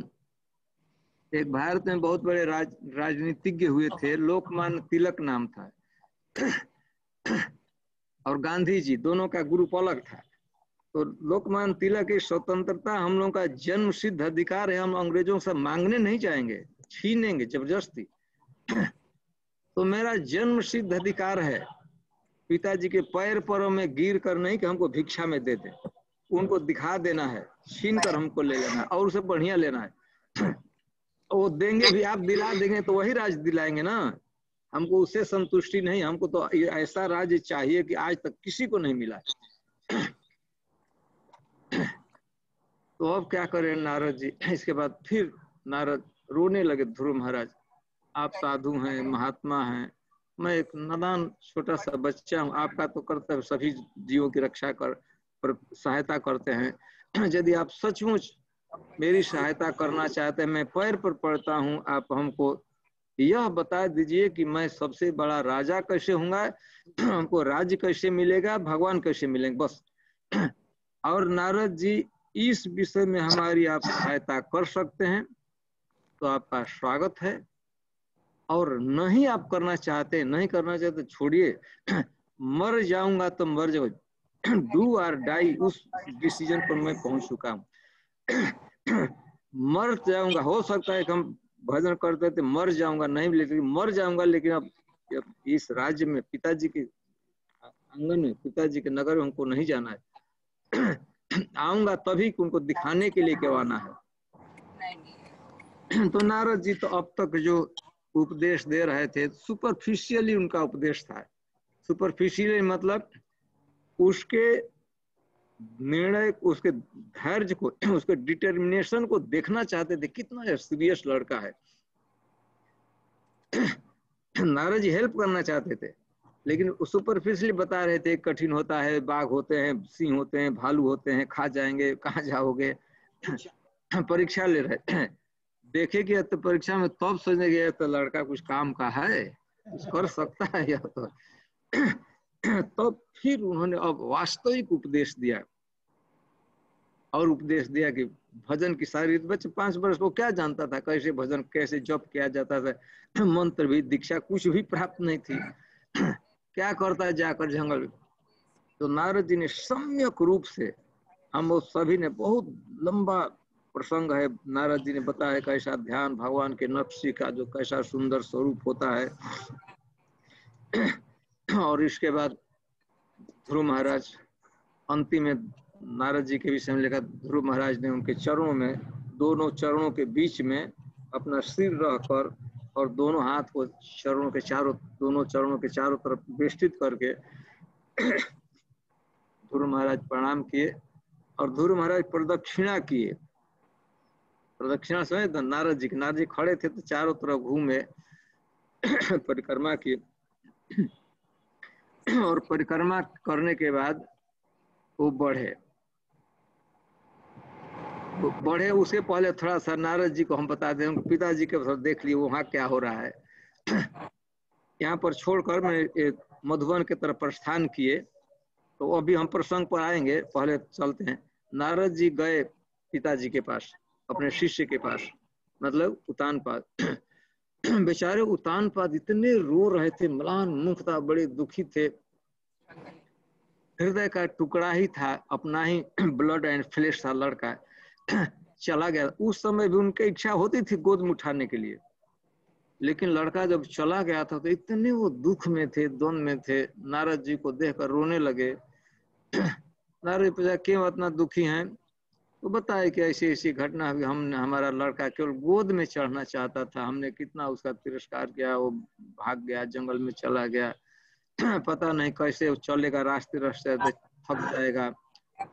एक भारत में बहुत बड़े राजनीतिज्ञ हुए थे, लोकमान्य तिलक नाम था, और गांधी जी, दोनों का ग्रुप अलग था। तो लोकमान्य तिलक की स्वतंत्रता हम लोगों का जन्म सिद्ध अधिकार है, हम अंग्रेजों से मांगने नहीं जाएंगे, छीनेंगे जबरदस्ती। तो मेरा जन्म सिद्ध अधिकार है पिताजी के पैर परों में गिर कर नहीं कि हमको भिक्षा में दे दे, उनको दिखा देना है, छीन कर हमको ले लेना है और उसे बढ़िया लेना है। वो देंगे भी, आप दिला देंगे तो वही राज दिलाएंगे ना, हमको उससे संतुष्टि नहीं, हमको तो ऐसा राज्य चाहिए कि आज तक किसी को नहीं मिला। तो अब क्या करें नारद जी? इसके बाद फिर नारद रोने लगे, ध्रुव महाराज आप साधु हैं, महात्मा हैं, मैं एक नादान छोटा सा बच्चा हूँ, आपका तो कर्तव्य सभी जीवों की रक्षा कर पर सहायता करते हैं, यदि आप सचमुच मेरी सहायता करना चाहते हैं, मैं पैर पर पड़ता हूँ, आप हमको यह बता दीजिए कि मैं सबसे बड़ा राजा कैसे होऊंगा, हमको राज्य कैसे मिलेगा, भगवान कैसे मिलेंगे, बस। और नारद जी इस विषय में हमारी आप सहायता कर सकते हैं तो आपका स्वागत है, और नहीं आप करना चाहते, नहीं करना चाहते छोड़िए, मर जाऊंगा तो मर जाओ, डू और डाई, उस डिसीजन पर मैं पहुंच चुका हूँ। मर जाऊंगा, हो सकता है कि हम भजन करते थे, मर जाऊंगा नहीं, लेकिन मर जाऊंगा, लेकिन अब इस राज्य में पिताजी के आंगन में, पिताजी के नगर में हमको नहीं जाना है। आऊंगा तभी उनको दिखाने के लिए क्यों आना है। तो नारद जी तो अब तक जो उपदेश दे रहे थे सुपरफिशियली उनका उपदेश था। सुपरफिशियली मतलब उसके निर्णय, उसके धैर्य को, उसके डिटर्मिनेशन को देखना चाहते थे, कितना सीरियस लड़का है। नारद जी हेल्प करना चाहते थे, लेकिन सुपरफिशियली बता रहे थे कठिन होता है, बाघ होते हैं, सिंह होते हैं, भालू होते हैं, खा जाएंगे, कहाँ जाओगे। परीक्षा ले रहे हैं, देखे कि तो परीक्षा में तब सोचने गए तो लड़का कुछ काम का है, कुछ कर सकता है या तो। तो फिर उन्होंने अब वास्तविक उपदेश दिया, और उपदेश दिया कि भजन की सारी, बच्चे 5 वर्ष को क्या जानता था, कैसे भजन, कैसे जप किया जाता था, मंत्र भी, दीक्षा कुछ भी प्राप्त नहीं थी, क्या करता है जाकर जंगल में। तो नारद जी ने सम्यक रूप से, हम वो सभी ने, बहुत लंबा प्रसंग है, नारद जी ने बताया कैसा ध्यान, भगवान के नक्शी का जो कैसा सुंदर स्वरूप होता है। और इसके बाद ध्रुव महाराज अंतिम में नारद जी के विषय में लिखा, ध्रुव महाराज ने उनके चरणों में, दोनों चरणों के बीच में अपना सिर रखकर और दोनों हाथ को चरणों के चारों, दोनों चरणों के चारों तरफ बेष्टित करके ध्रुव महाराज प्रणाम किए, और ध्रुव महाराज प्रदक्षिणा किए। प्रदक्षिणा समय नारद जी खड़े थे तो चारों तरफ घूमे, परिक्रमा किए, और परिक्रमा करने के बाद वो बढ़े। उसके पहले थोड़ा सा नारद जी को हम बता दें, उनके पिताजी के तरफ देख लिए वहाँ क्या हो रहा है। यहाँ पर छोड़कर मैं मधुबन की तरफ प्रस्थान किए, तो अभी हम प्रसंग पर आएंगे, पहले चलते हैं। नारद जी गए पिताजी के पास, अपने शिष्य के पास, मतलब उतान पास। बेचारे उतान पाद इतने रो रहे थे, म्लान मुख था, बड़े दुखी थे, हृदय का टुकड़ा ही था, अपना ही ब्लड एंड फ्लेश था लड़का, चला गया। उस समय भी उनकी इच्छा होती थी गोद में उठाने के लिए, लेकिन लड़का जब चला गया था तो इतने वो दुख में थे, द्वंद में थे। नारद जी को देखकर रोने लगे। नारद जी पूछा क्यों इतना दुखी हैं? तो बताए कि ऐसी ऐसी घटना हुई, हमने, हमारा लड़का केवल गोद में चढ़ना चाहता था, हमने कितना उसका तिरस्कार किया, वो भाग गया, जंगल में चला गया, पता नहीं कैसे वो चलेगा, रास्ते रास्ते थक जाएगा,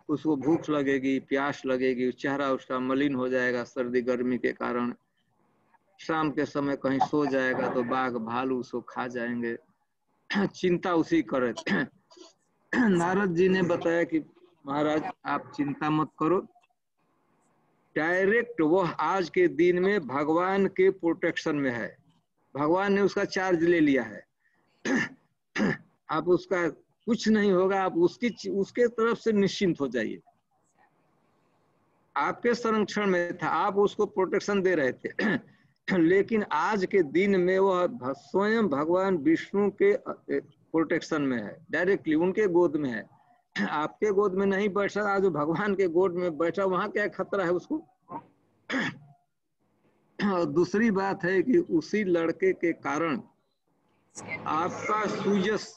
उसको भूख लगेगी, प्यास लगेगी, चेहरा उसका मलिन हो जाएगा सर्दी गर्मी के कारण, शाम के समय कहीं सो जाएगा तो बाघ भालू उसको खा जाएंगे, चिंता उसी करे। नारद जी ने बताया कि महाराज आप चिंता मत करो, डायरेक्ट वह आज के दिन में भगवान के प्रोटेक्शन में है, भगवान ने उसका चार्ज ले लिया है, आप उसका कुछ नहीं होगा, आप उसके तरफ से निश्चिंत हो जाइए। आपके संरक्षण में था, आप उसको प्रोटेक्शन दे रहे थे, लेकिन आज के दिन में वह स्वयं भगवान विष्णु के प्रोटेक्शन में है, डायरेक्टली उनके गोद में है, आपके गोद में नहीं बैठा, आज भगवान के गोद में बैठा, वहां क्या खतरा है उसको। और दूसरी बात है कि उसी लड़के के कारण आपका सुजस,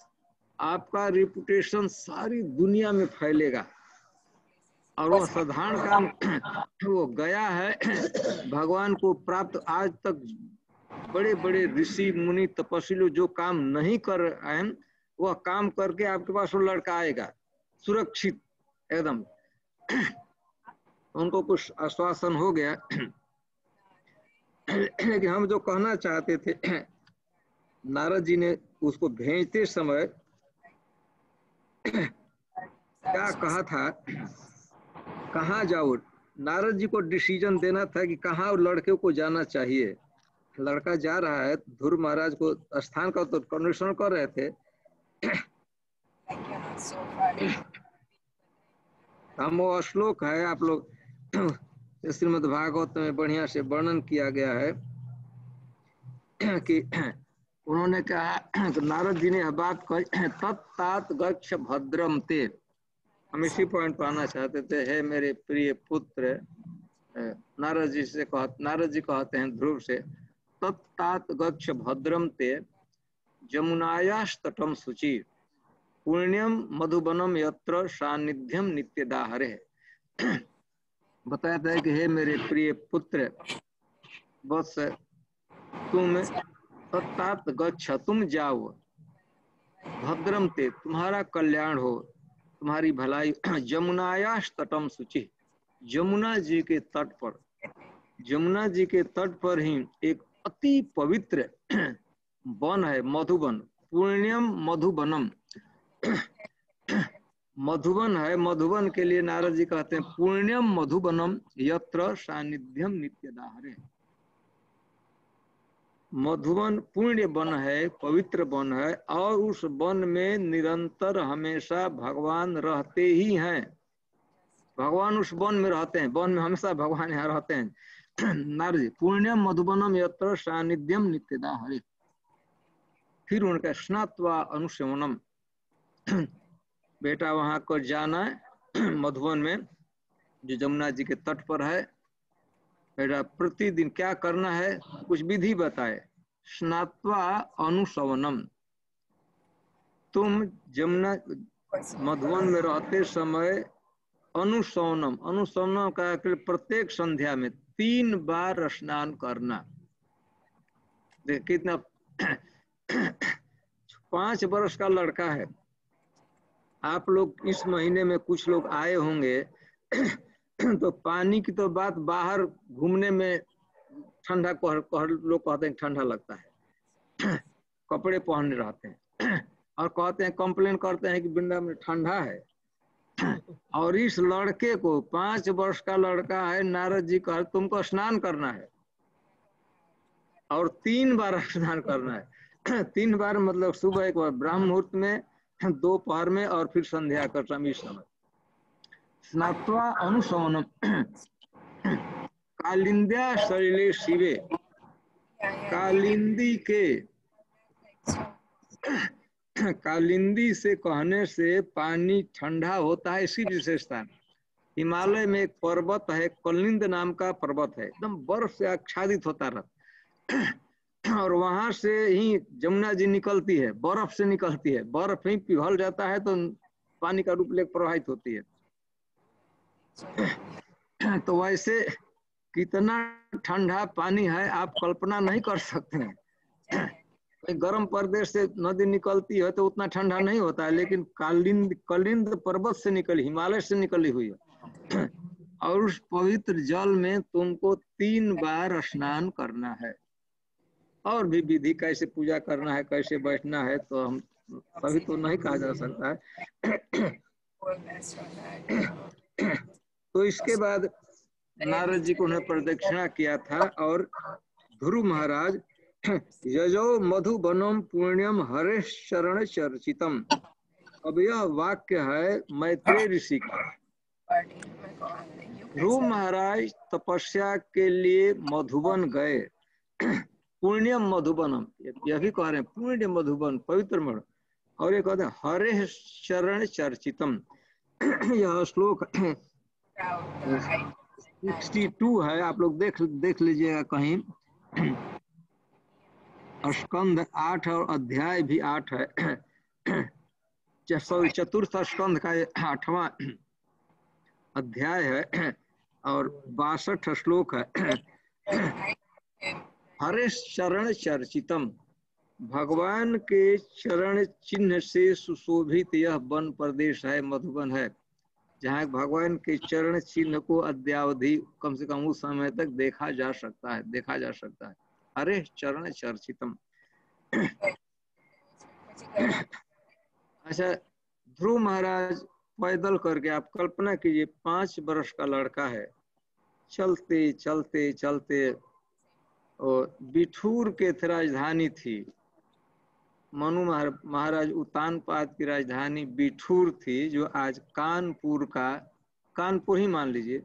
आपका रिपुटेशन सारी दुनिया में फैलेगा, और वह साधारण काम वो गया है भगवान को प्राप्त। आज तक बड़े बड़े ऋषि मुनि तपस्वी जो काम नहीं कर रहे हैं, वह काम करके आपके पास वो लड़का आएगा सुरक्षित एकदम। उनको कुछ आश्वासन हो गया कि हम जो कहना चाहते थे, नारद जी ने उसको भेजते समय क्या कहा था, कहाँ जाओ। नारद जी को डिसीजन देना था कि कहाँ लड़के को जाना चाहिए। लड़का जा रहा है, ध्रुव महाराज को स्थान का तो कन्वेषण कर रहे थे। हम वो श्लोक है, आप लोग श्रीमद् भागवत में बढ़िया से वर्णन किया गया है कि उन्होंने कहा, नारद जी ने बात कही, तत्तात गच्छ भद्रम ते। हम इसी पॉइंट पर आना चाहते थे। हे मेरे प्रिय पुत्र, नारद जी कहते हैं ध्रुव से, तत्तात गच्छ भद्रम ते जमुनायास तटम शुचि पुण्यम मधुबनम यत्र सानिध्यम नित्यदा हरे। बताया था कि हे मेरे प्रिय पुत्र, बस तुम तत्तात गच्छ, तुम जाओ, भद्रम ते, तुम्हारा कल्याण हो, तुम्हारी भलाई, जमुनायास तटम शुचि, जमुना जी के तट पर, जमुना जी के तट पर ही एक अति पवित्र वन है, मधुबन, पुण्यम मधुबनम, मधुबन है। मधुबन के लिए नारद जी कहते हैं पुण्यम मधुबनम यत्र सानिध्यम नित्यदा हरे। मधुबन पुण्य वन है, पवित्र वन है, और उस वन में निरंतर हमेशा भगवान रहते ही हैं। भगवान उस वन में रहते हैं, वन में हमेशा भगवान यहाँ रहते हैं। नारद जी, पुण्यम मधुबनम यत्र सानिध्यम नित्यदा हरे। फिर उनका स्नात्वा अनुशमनम, बेटा वहां को जाना है मधुबन में जो जमुना जी के तट पर है, बेटा प्रतिदिन क्या करना है, कुछ विधि बताए। स्नात्वा अनुशवनम, तुम जमुना मधुबन में रहते समय अनुशवनम, अनुशवनम का प्रत्येक संध्या में 3 बार स्नान करना। देख कितना 5 वर्ष का लड़का है। आप लोग इस महीने में कुछ लोग आए होंगे तो पानी की तो बात, बाहर घूमने में ठंडा लोग कहते हैं ठंडा लगता है, कपड़े पहने रहते हैं और कहते हैं, कंप्लेन करते हैं कि वृंदावन में ठंडा है। और इस लड़के को, 5 वर्ष का लड़का है, नारद जी कह तुमको स्नान करना है और 3 बार स्नान करना है। 3 बार मतलब सुबह एक बार ब्राह्म मुहूर्त में, दोपहर में, और फिर संध्या का समय। स्नात्वा अनुशवनम कालिंद्या शरीरे शिवे, कालिंदी से कहने से पानी ठंडा होता है, इसकी विशेषता। हिमालय में एक पर्वत है, कलिंद नाम का पर्वत है, एकदम बर्फ से आच्छादित होता रहता और वहां से ही जमुना जी निकलती है, बर्फ से निकलती है, बर्फ ही पिघल जाता है तो पानी का रूप लेकर प्रवाहित होती है। तो वैसे कितना ठंडा पानी है आप कल्पना नहीं कर सकते हैं। गर्म प्रदेश से नदी निकलती है तो उतना ठंडा नहीं होता है, लेकिन कलिंद पर्वत से निकली, हिमालय से निकली हुई है और उस पवित्र जल में तुमको 3 बार स्नान करना है। और भी विधि, कैसे पूजा करना है, कैसे बैठना है, तो हम अभी तो नहीं कहा जा सकता है। तो इसके बाद नारद जी को उन्हें प्रदक्षिणा किया था और ध्रुव महाराज यजो मधुबनम पुण्यम हरेश शरण चर्चितम, अब यह वाक्य है मैत्रेय ऋषि का। ध्रुव महाराज तपस्या के लिए मधुबन गए, पुण्यम मधुबनम, यह भी कह रहे हैं पुण्य मधुबन, पवित्र मण, और ये कहते हैं हरे शरण चर्चितम। यह श्लोक 62 है, आप लोग देख लीजिएगा कहीं। स्कंद 8 और अध्याय भी 8 है। चतुर्थ स्कंद का 8वां अध्याय है और 62 श्लोक है। हरे शरण चर्चितम, भगवान के चरण चिन्ह से सुशोभित यह वन प्रदेश है, मधुबन है, जहाँ भगवान के चरण चिन्ह को अद्यावधि कम से कम उस समय तक देखा जा सकता है। हरे चरण चर्चितम। अच्छा, ध्रुव महाराज पैदल करके, आप कल्पना कीजिए 5 वर्ष का लड़का है, चलते चलते चलते, और बिठूर के राजधानी थी, मनु महाराज उतानपाद की राजधानी बिठूर थी, जो आज कानपुर ही मान लीजिए।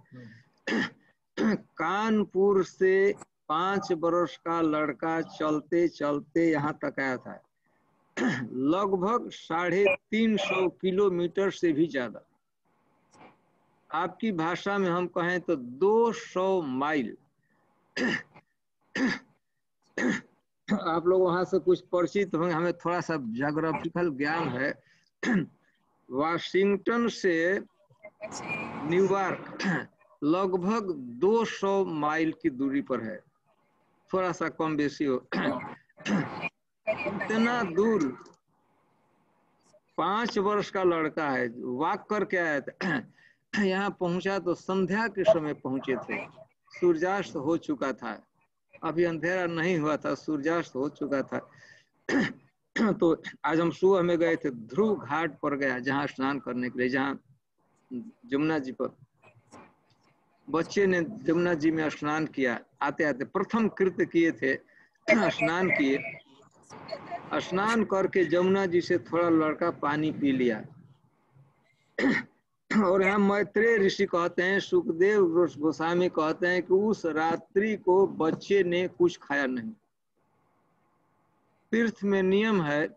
कानपुर से 5 वर्ष का लड़का चलते चलते यहाँ तक आया था, लगभग 350 किलोमीटर से भी ज्यादा। आपकी भाषा में हम कहें तो 200 माइल। आप लोग वहां से कुछ परिचित होंगे, हमें थोड़ा सा ज्योग्राफिकल ज्ञान है। वाशिंगटन से न्यूयॉर्क लगभग 200 माइल की दूरी पर है, थोड़ा सा कम बेसी हो। इतना दूर 5 वर्ष का लड़का है, वॉक करके आया था। यहाँ पहुंचा तो संध्या के समय पहुंचे थे, सूर्यास्त हो चुका था, अभी अंधेरा नहीं हुआ था, सूर्यास्त हो चुका था। तो आज हम सुबह में गए थे, ध्रुव घाट पर गया, जहाँ स्नान करने के लिए, जहाँ जमुना जी पर बच्चे ने जमुना जी में स्नान किया। आते आते प्रथम कृत्य किए थे, स्नान किए, स्नान करके जमुना जी से थोड़ा लड़का पानी पी लिया। और यहाँ मैत्रेय ऋषि कहते हैं, सुखदेव गोस्वामी कहते हैं कि उस रात्रि को बच्चे ने कुछ खाया नहीं। तीर्थ में नियम है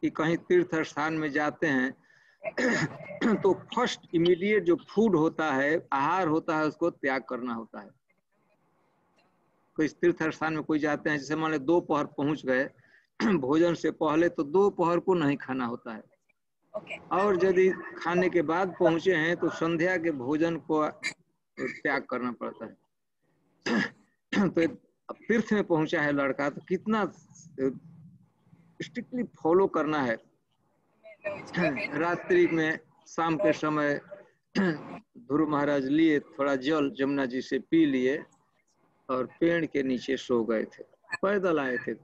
कि कहीं तीर्थ स्थान में जाते हैं तो फर्स्ट इमीडिएट जो फूड होता है, आहार होता है, उसको त्याग करना होता है। कोई तीर्थ स्थान में कोई जाते हैं, जैसे मान लो दोपहर पहुंच गए, भोजन से पहले तो दोपहर को नहीं खाना होता है, और यदि खाने के बाद पहुंचे हैं तो संध्या के भोजन को त्याग करना पड़ता है। तो तीर्थ में पहुंचा है लड़का, तो कितना स्ट्रिक्टली फॉलो करना है। रात्रि में शाम के समय ध्रुव महाराज लिए थोड़ा जल जमुना जी से पी लिए और पेड़ के नीचे सो गए थे। पैदल आए थे,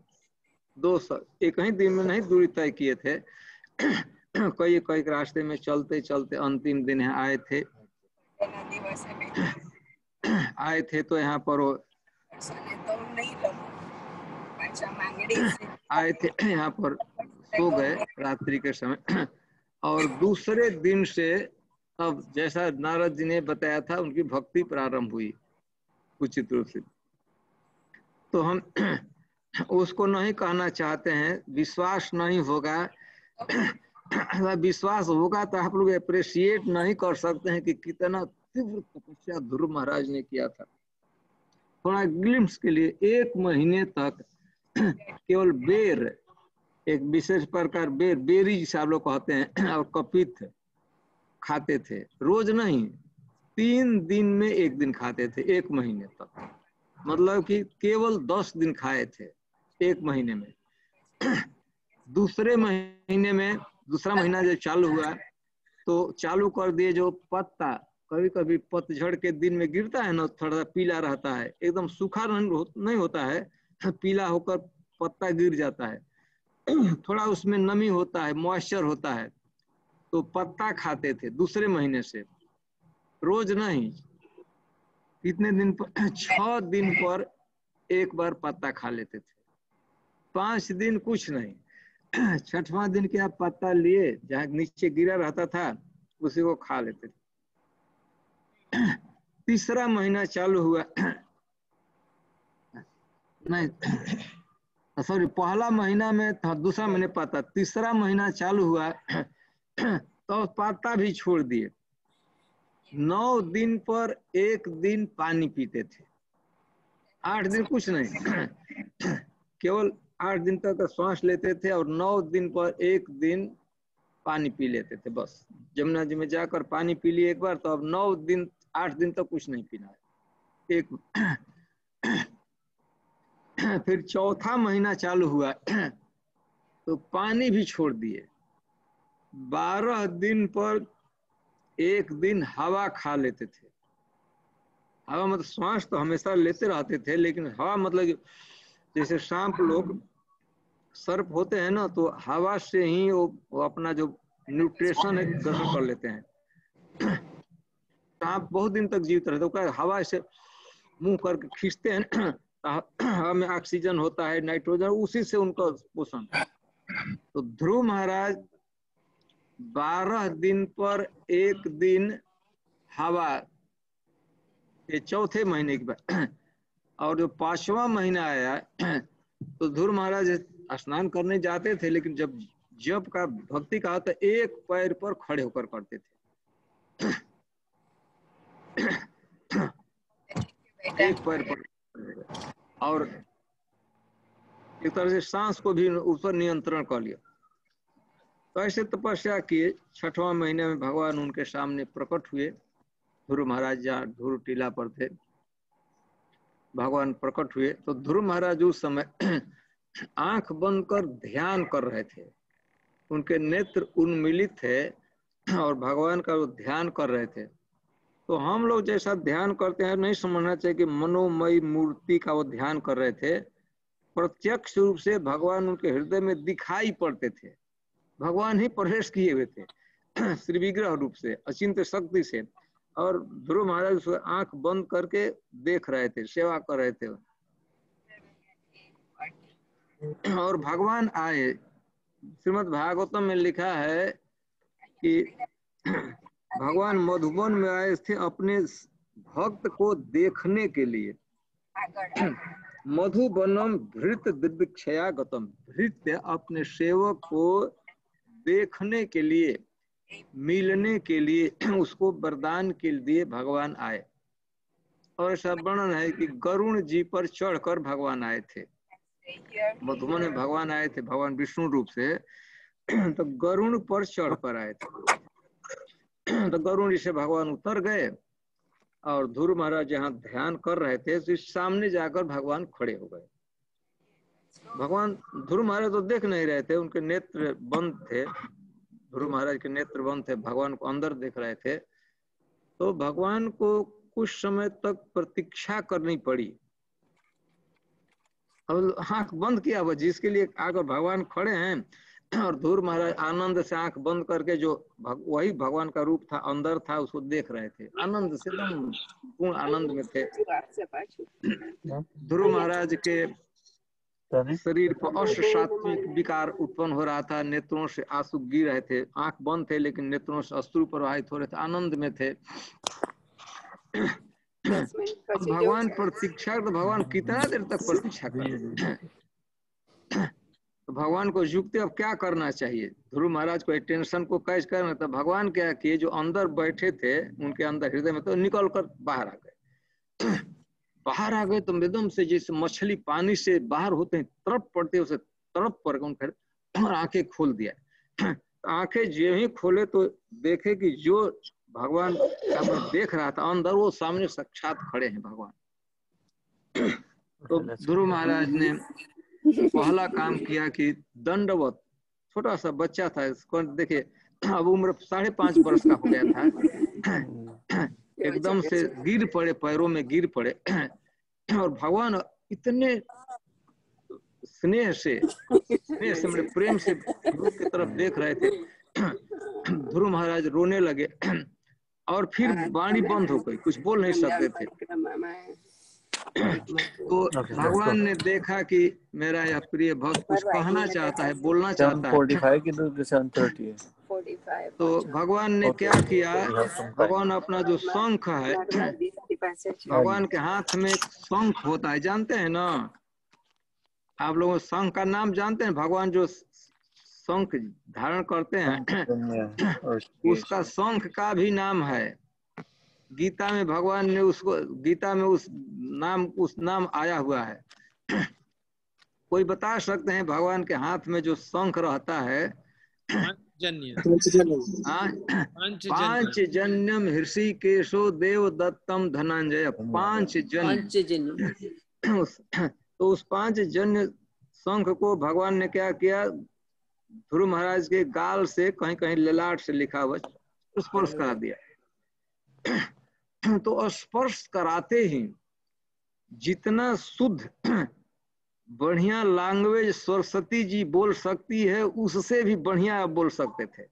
200 एक ही दिन में नहीं दूरी तय किए थे, कई रास्ते में चलते चलते अंतिम दिन आए थे। तो यहाँ पर आए थे, यहाँ पर सो गए रात्रि के समय। और दूसरे दिन से अब जैसा नारद जी ने बताया था, उनकी भक्ति प्रारंभ हुई उचित रूप से। तो हम उसको नहीं कहना चाहते हैं, विश्वास नहीं होगा। अगर विश्वास होगा तो आप लोग अप्रिशिएट नहीं कर सकते हैं कि कितना तीव्र तपस्या ध्रुव महाराज ने किया था। थोड़ा ग्लिम्स के लिए 1 महीने तक केवल बेर, एक विशेष प्रकार बेर, बेरी जिसे आप लोग कहते हैं, और कपित खाते थे। रोज नहीं, 3 दिन में 1 दिन खाते थे 1 महीने तक। मतलब कि केवल 10 दिन खाए थे 1 महीने में। दूसरे महीने में, दूसरा महीना जब चालू हुआ तो चालू कर दिए जो पत्ता कभी कभी पतझड़ के दिन में गिरता है ना, थोड़ा सा पीला रहता है, एकदम सूखा नहीं होता है, पीला होकर पत्ता गिर जाता है, थोड़ा उसमें नमी होता है, मॉइस्चर होता है, तो पत्ता खाते थे दूसरे महीने से। रोज नहीं, कितने दिन पर 6 दिन पर 1 बार पत्ता खा लेते थे। 5 दिन कुछ नहीं, 6वां दिन के आप पत्ता लिए, जहाँ नीचे गिरा रहता था उसी को खा लेते थे। तीसरा महीना चालू हुआ, नहीं सॉरी, पहला महीना में था, दूसरा महीने पत्ता, तीसरा महीना चालू हुआ तो पत्ता भी छोड़ दिए। 9 दिन पर 1 दिन पानी पीते थे। 8 दिन कुछ नहीं, केवल 8 दिन तक श्वास लेते थे और 9 दिन पर 1 दिन पानी पी लेते थे बस। जमुना जी में जाकर पानी पी लिए एक बार, तो अब 9 दिन 8 दिन तक कुछ नहीं पीना है। एक फिर चौथा महीना चालू हुआ तो पानी भी छोड़ दिए। 12 दिन पर 1 दिन हवा खा लेते थे। हवा मतलब श्वास तो हमेशा लेते रहते थे, लेकिन हवा मतलब जैसे सांप लोग सर्प होते हैं ना, तो हवा से ही वो अपना जो न्यूट्रिशन है ग्रहण कर लेते हैं। सांप बहुत दिन तक जीवित रहते हैं, हवा से मुंह करके खींचते हैं, हवा में ऑक्सीजन होता है, नाइट्रोजन, उसी से उनका पोषण। तो ध्रुव महाराज 12 दिन पर 1 दिन हवा, ये चौथे महीने की बात। और जो 5वां महीना आया तो ध्रुव महाराज स्नान करने जाते थे, लेकिन जब जप का भक्ति का तो 1 पैर पर खड़े होकर करते थे। 1 पैर पर, और एक तरह से सांस को भी ऊपर नियंत्रण कर लिया। तो ऐसे तपस्या किए। 6वां महीने में भगवान उनके सामने प्रकट हुए। ध्रुव महाराज जहाँ ध्रुव टीला पर थे, भगवान प्रकट हुए। तो ध्रुव महाराज उस समय आंख बंद कर ध्यान कर रहे थे, उनके नेत्र उन्मीलित थे और भगवान का वो ध्यान कर रहे थे। तो हम लोग जैसा ध्यान करते हैं नहीं समझना चाहिए कि मनोमयी मूर्ति का वो ध्यान कर रहे थे। प्रत्यक्ष रूप से भगवान उनके हृदय में दिखाई पड़ते थे। भगवान ही प्रवेश किए हुए थे श्री विग्रह रूप से, अचिंत्य शक्ति से। और ध्रुव महाराज उसको आंख बंद करके देख रहे थे, सेवा कर रहे थे। और भगवान आए। श्रीमद् भागवतम में लिखा है कि भगवान मधुबन में आए थे अपने भक्त को देखने के लिए। मधुबनम भृत दिव्यक्षया गतम, भृत्य अपने सेवक को देखने के लिए, मिलने के लिए, उसको वरदान के लिए भगवान आए। और ऐसा वर्णन है कि गरुण जी पर चढ़कर भगवान आए थे। मधुबन में भगवान आए थे, भगवान विष्णु रूप से, तो गरुण पर चढ़कर आए थे। तो गरुण जी से भगवान उतर गए और ध्रुव महाराज जहाँ ध्यान कर रहे थे तो सामने जाकर भगवान खड़े हो गए। भगवान, ध्रुव महाराज तो देख नहीं रहे थे, उनके नेत्र बंद थे, ध्रुव महाराज के नेत्र बंद थे, भगवान को अंदर देख रहे थे। तो भगवान को कुछ समय तक प्रतीक्षा करनी पड़ी। अब आंख बंद किया हुआ जिसके लिए आकर भगवान खड़े हैं, और ध्रुव महाराज आनंद से आंख बंद करके, जो वही भगवान का रूप था अंदर था, उसको देख रहे थे, आनंद से, एकदम पूर्ण आनंद में थे। ध्रुव महाराज के शरीर पर अष्ट सात्विक विकार उत्पन्न हो रहा था, नेत्रों से आंसू गिर रहे थे, आंख बंद थे लेकिन नेत्रों से अश्रु प्रवाहित हो रहे थे, आनंद में थे। भगवान प्रतीक्षा, तो भगवान कितना देर तक प्रतीक्षा करें? तो भगवान को युक्ति अब क्या करना चाहिए? ध्रुव महाराज को टेंशन को कैच करना, तो भगवान क्या किए, जो अंदर बैठे थे उनके अंदर हृदय में, तो निकल कर बाहर आ गए। बाहर आ गए तो एकदम से जैसे मछली पानी से बाहर होते हैं तड़प पड़ते, उसे तड़प पड़ गए, आंखें खोल दिया। आंखें जो ही खोले तो देखे कि जो भगवान का मैं देख रहा था अंदर, वो सामने साक्षात खड़े हैं भगवान। तो ध्रुव महाराज ने पहला काम किया कि दंडवत, छोटा सा बच्चा था इसको देखे, अब उम्र 5.5 वर्ष का हो गया था, एकदम से गिर पड़े, पैरों में गिर पड़े। और भगवान इतने स्नेह से मेरे प्रेम से ध्रुव की तरफ देख रहे थे। ध्रुव महाराज रोने लगे और फिर वाणी बंद हो गई, कुछ बोल नहीं सकते थे। तो भगवान ने देखा कि मेरा यह प्रिय भक्त कुछ कहना चाहता है, बोलना चाहता है। 7:45 की तो 7:30 है। तो भगवान ने क्या किया, भगवान अपना जो शंख है, भगवान के हाथ में एक शंख होता है, जानते हैं ना आप लोगों? शंख का नाम जानते हैं? भगवान जो शंख धारण करते हैं उसका शंख का भी नाम है। गीता में भगवान ने उसको, गीता में उस नाम आया हुआ है। कोई बता सकते हैं भगवान के हाथ में जो शंख रहता है? पांचजन्यम ऋषिकेशो देव दत्तम धनंजय। पांचजन्य। तो उस 5 जन्य शंख को भगवान ने क्या किया, ध्रुव महाराज के गाल से कहीं कहीं ललाट से लिखा हुआ स्पर्श करा दिया। तो स्पर्श कराते ही जितना शुद्ध बढ़िया लैंग्वेज सरस्वती जी बोल सकती है, उससे भी बढ़िया बोल सकते थे।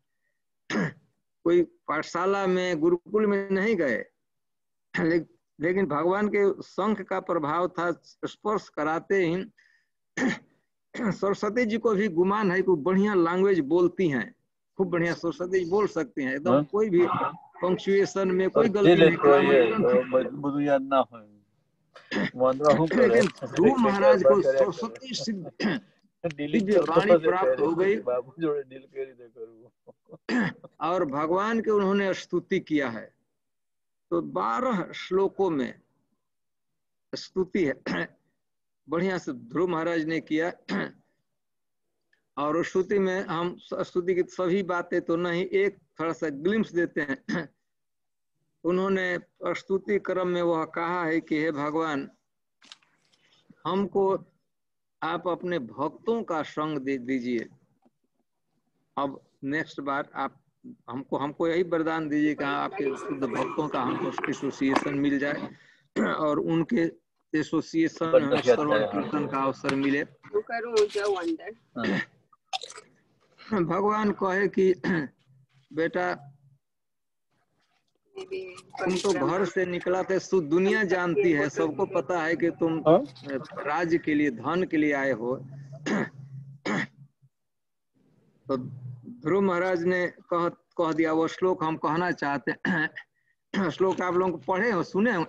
कोई पाठशाला में, गुरुकुल में नहीं गए, लेकिन भगवान के शंख का प्रभाव था। स्पर्श कराते ही सरस्वती जी को भी गुमान है कि बढ़िया लैंग्वेज बोलती हैं, खूब बढ़िया सरस्वती जी बोल सकती हैं, एकदम कोई भी पंक्चुएशन में कोई गलती नहीं। लेकिन ध्रुव महाराज को सरस्वती सिद्ध दिव्य वाणी प्राप्त हो गई और भगवान के उन्होंने स्तुति किया है। तो 12 श्लोकों में स्तुति है, बढ़िया से ध्रुव महाराज ने किया। और स्तुति में हम स्तुति की सभी बातें तो नहीं, एक थोड़ा सा ग्लिम्स देते हैं। उन्होंने स्तुति क्रम में वह कहा है कि हे भगवान, हमको आप अपने भक्तों का संग दे दीजिए। अब नेक्स्ट बार आप हमको यही वरदान दीजिए कि आपके शुद्ध भक्तों का हमको एसोसिएशन मिल जाए और उनके एसोसिएशन श्रवण कीर्तन का अवसर मिले। भगवान कहे कि बेटा तुम तो घर से निकला थे, दुनिया जानती है, सबको पता है कि तुम राज्य के लिए, धन के लिए आए हो। तो ध्रुव महाराज ने कह दिया वो श्लोक हम कहना चाहते हैं। श्लोक आप लोगों को पढ़े हो, सुने हो?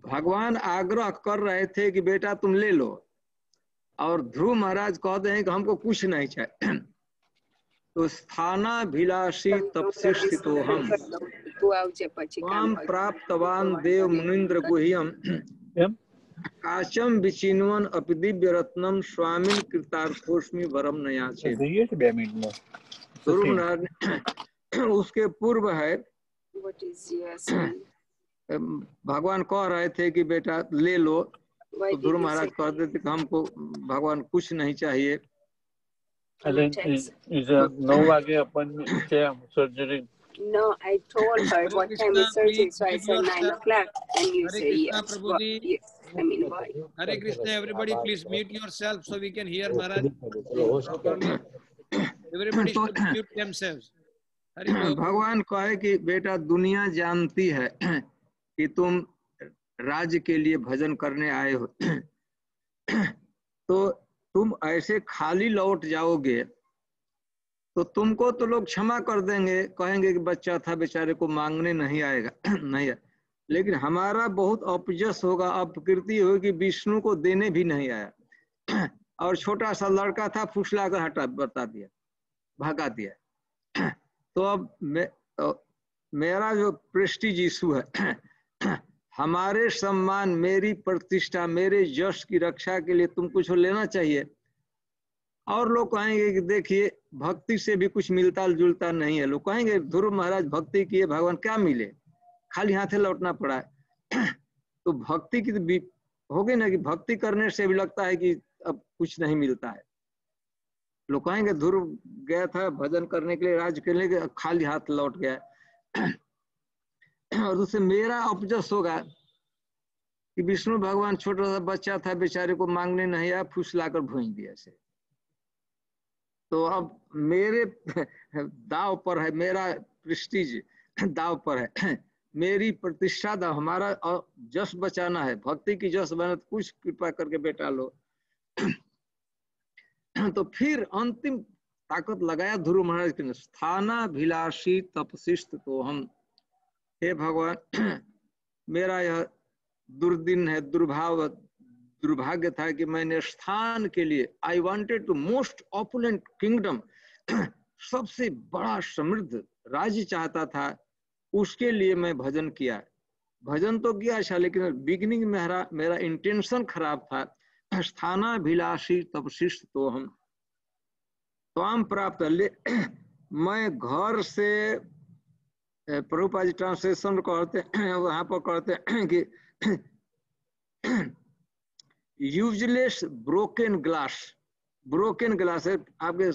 भगवान आग्रह कर रहे थे कि बेटा तुम ले लो, और ध्रुव महाराज कहते हैं कि हमको कुछ नहीं चाहिए। तो स्थानाभिलाषी तपसि स्थितो हम त्वां प्राप्तवान देव मुनीन्द्र गुह्यम काचम विचिन्वन अपि दिव्य रत्नम स्वामिन कृतार्थोस्मि वरम नयाचे। उसके पूर्व है, भगवान कह रहे थे कि बेटा ले लो, तो ध्रुव महाराज कहते थे कि हमको भगवान कुछ नहीं चाहिए। Is a no आगे अपन surgery? No, I told her what time is surgery, so I said 9 o'clock, and you say yes. Well, yes. I mean, why? Hare Krishna, everybody please mute yourself so we can hear Maharaj. Everybody should mute themselves. भगवान कहे कि बेटा दुनिया जानती है कि तुम राज्य के लिए भजन करने आए हो, तो तुम ऐसे खाली लौट जाओगे तो तुमको तो लोग क्षमा कर देंगे, कहेंगे कि बच्चा था बेचारे को मांगने नहीं आएगा नहीं है। लेकिन हमारा बहुत अपजस होगा, अपकीर्ति होगी, विष्णु को देने भी नहीं आया और छोटा सा लड़का था, फुसला कर हटा बता दिया, भगा दिया। तो अब मेरा जो प्रेस्टीज इशू है, हमारे सम्मान, मेरी प्रतिष्ठा, मेरे यश की रक्षा के लिए तुम कुछ लेना चाहिए। और लोग कहेंगे कि देखिए भक्ति से भी कुछ मिलता जुलता नहीं है। लोग कहेंगे ध्रुव महाराज भक्ति किए, भगवान क्या मिले, खाली हाथे लौटना पड़ा है। तो भक्ति की भी होगी ना कि भक्ति करने से भी लगता है कि अब कुछ नहीं मिलता है। लोग कहेंगे ध्रुव गया था भजन करने के लिए, राज करने के, खाली हाथ लौट गया। और उससे मेरा अपजस होगा कि विष्णु भगवान छोटा सा बच्चा था, बेचारे को मांगने नहीं आया, फुसलाकर भूंज दिया से। तो अब मेरे दाव पर है, मेरा प्रेस्टीज दाव पर है, मेरी प्रतिष्ठा दाव, हमारा जस बचाना है, भक्ति की जस बना, तो कुछ कृपा करके बेटा लो। तो फिर अंतिम ताकत लगाया ध्रुव महाराज के, स्थानाभिलाषी तपशिष्ट तो हम, हे भगवान मेरा यह दुर्दिन है, दुर्भाग्य था कि मैंने स्थान के लिए, I wanted to most opulent kingdom, सबसे बड़ा समृद्ध राज्य चाहता था, उसके लिए मैं भजन किया। भजन तो किया अच्छा, लेकिन बिगिनिंग में मेरा इंटेंशन खराब था। स्थानाभिलाषी तपशिष्ट तो हम त्वाम प्राप्त ले, मैं घर से, प्रभुपाद जी ट्रांसलेशन करते वहां पर कहते हैं कि useless broken glass, broken glass है, आपके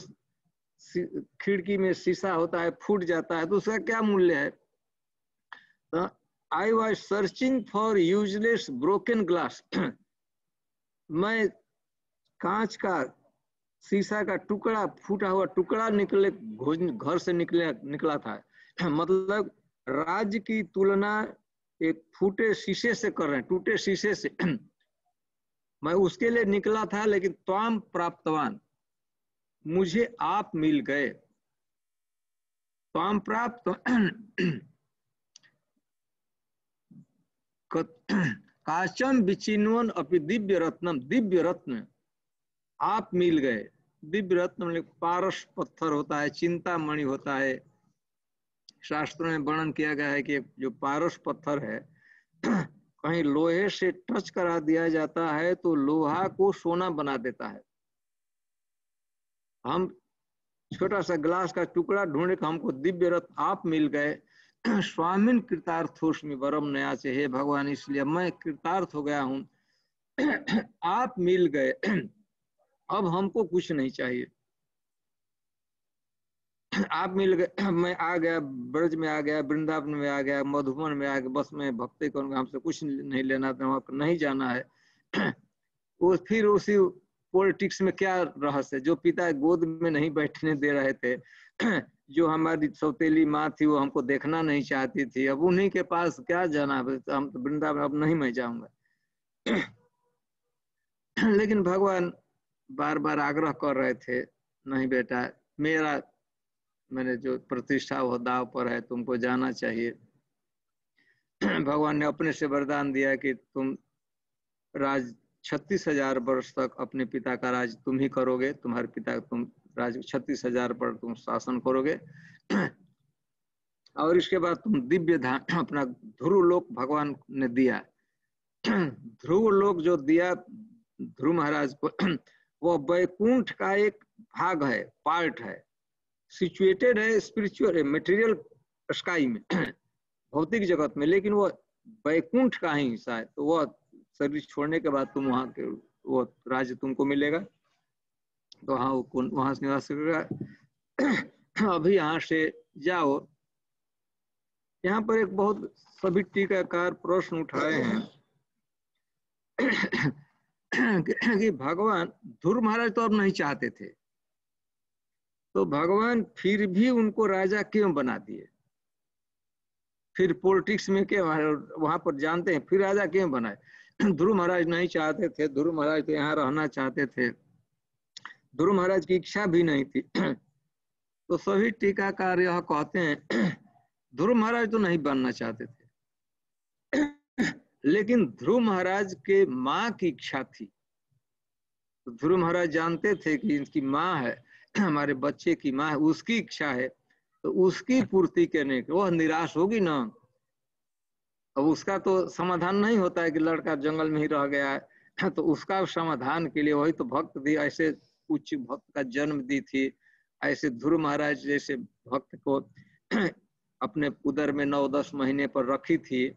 खिड़की में शीशा होता है, फूट जाता है तो उसका क्या मूल्य है। तो I was searching for useless broken glass, मैं कांच का शीशा का टुकड़ा, फूटा हुआ टुकड़ा निकले घर से निकला था। मतलब राज्य की तुलना एक फूटे शीशे से कर रहे हैं, टूटे शीशे से। मैं उसके लिए निकला था, लेकिन त्वाम प्राप्तवान, मुझे आप मिल गए। त्वाम प्राप्त काचम विचिन्वन अपि दिव्य रत्नम, दिव्य रत्न आप मिल गए। दिव्य रत्न मतलब पारस पत्थर होता है, चिंतामणि होता है। शास्त्रों में वर्णन किया गया है कि जो पारस पत्थर है, कहीं लोहे से टच करा दिया जाता है तो लोहा को सोना बना देता है। हम छोटा सा ग्लास का टुकड़ा ढूंढे, हमको दिव्य रत्न आप मिल गए। स्वामिन कृतार्थोस्मि वरम नया से, हे भगवान इसलिए मैं कृतार्थ हो गया हूँ, आप मिल गए, अब हमको कुछ नहीं चाहिए। आप मिल गए, मैं आ गया, ब्रज में आ गया, वृंदावन में आ गया, मधुबन में आ गया, बस मैं भक्ति करूंगा, हमसे कुछ नहीं लेना, नहीं जाना है। वो फिर उसी पॉलिटिक्स में क्या रहस्य, जो पिता गोद में नहीं बैठने दे रहे थे, जो हमारी सौतेली माँ थी वो हमको देखना नहीं चाहती थी, अब उन्हीं के पास क्या जाना, हम तो वृंदावन, अब नहीं मैं जाऊंगा। लेकिन भगवान बार बार आग्रह कर रहे थे, नहीं बेटा, मेरा मैंने जो प्रतिष्ठा वो दाव पर है, तुमको जाना चाहिए। भगवान ने अपने से वरदान दिया कि तुम राज 36,000 वर्ष तक अपने पिता का राज तुम ही करोगे, तुम्हारे पिता तुम राज 36,000 पर तुम शासन करोगे। और इसके बाद तुम दिव्य धाम, अपना ध्रुव लोक भगवान ने दिया। ध्रुव लोक जो दिया ध्रुव महाराज को, वो वैकुंठ का एक भाग है, पार्ट है, सिचुएटेड है स्पिरिचुअल मटेरियल स्काई में, भौतिक जगत में, लेकिन वो वैकुंठ का ही हिस्सा है। तो वो शरीर छोड़ने के बाद तुम वहां के वो राज्य तुमको मिलेगा, तो हाँ वहां से निवास करेगा। अभी यहाँ से जाओ। यहाँ पर एक बहुत सभी टीकाकार प्रश्न उठाए हैं कि भगवान, ध्रुव महाराज तो अब नहीं चाहते थे, तो भगवान फिर भी उनको राजा क्यों बना दिए? फिर पॉलिटिक्स में क्या वहां पर जानते हैं, फिर राजा क्यों बनाए? ध्रुव महाराज नहीं चाहते थे, ध्रुव महाराज तो यहाँ रहना चाहते थे, ध्रुव महाराज की इच्छा भी नहीं थी। तो सभी टीकाकार यह कहते हैं ध्रुव महाराज तो नहीं बनना चाहते थे, लेकिन ध्रुव महाराज के माँ की इच्छा थी। तो ध्रुव महाराज जानते थे कि इनकी माँ है, हमारे बच्चे की माँ है, उसकी इच्छा है, तो उसकी पूर्ति करने के वह निराश होगी ना। अब उसका तो समाधान नहीं होता है कि लड़का जंगल में ही रह गया है, तो उसका समाधान के लिए वही तो भक्त थी, ऐसे उच्च भक्त का जन्म दी थी, ऐसे ध्रुव महाराज जैसे भक्त को अपने उदर में 9-10 महीने पर रखी थी,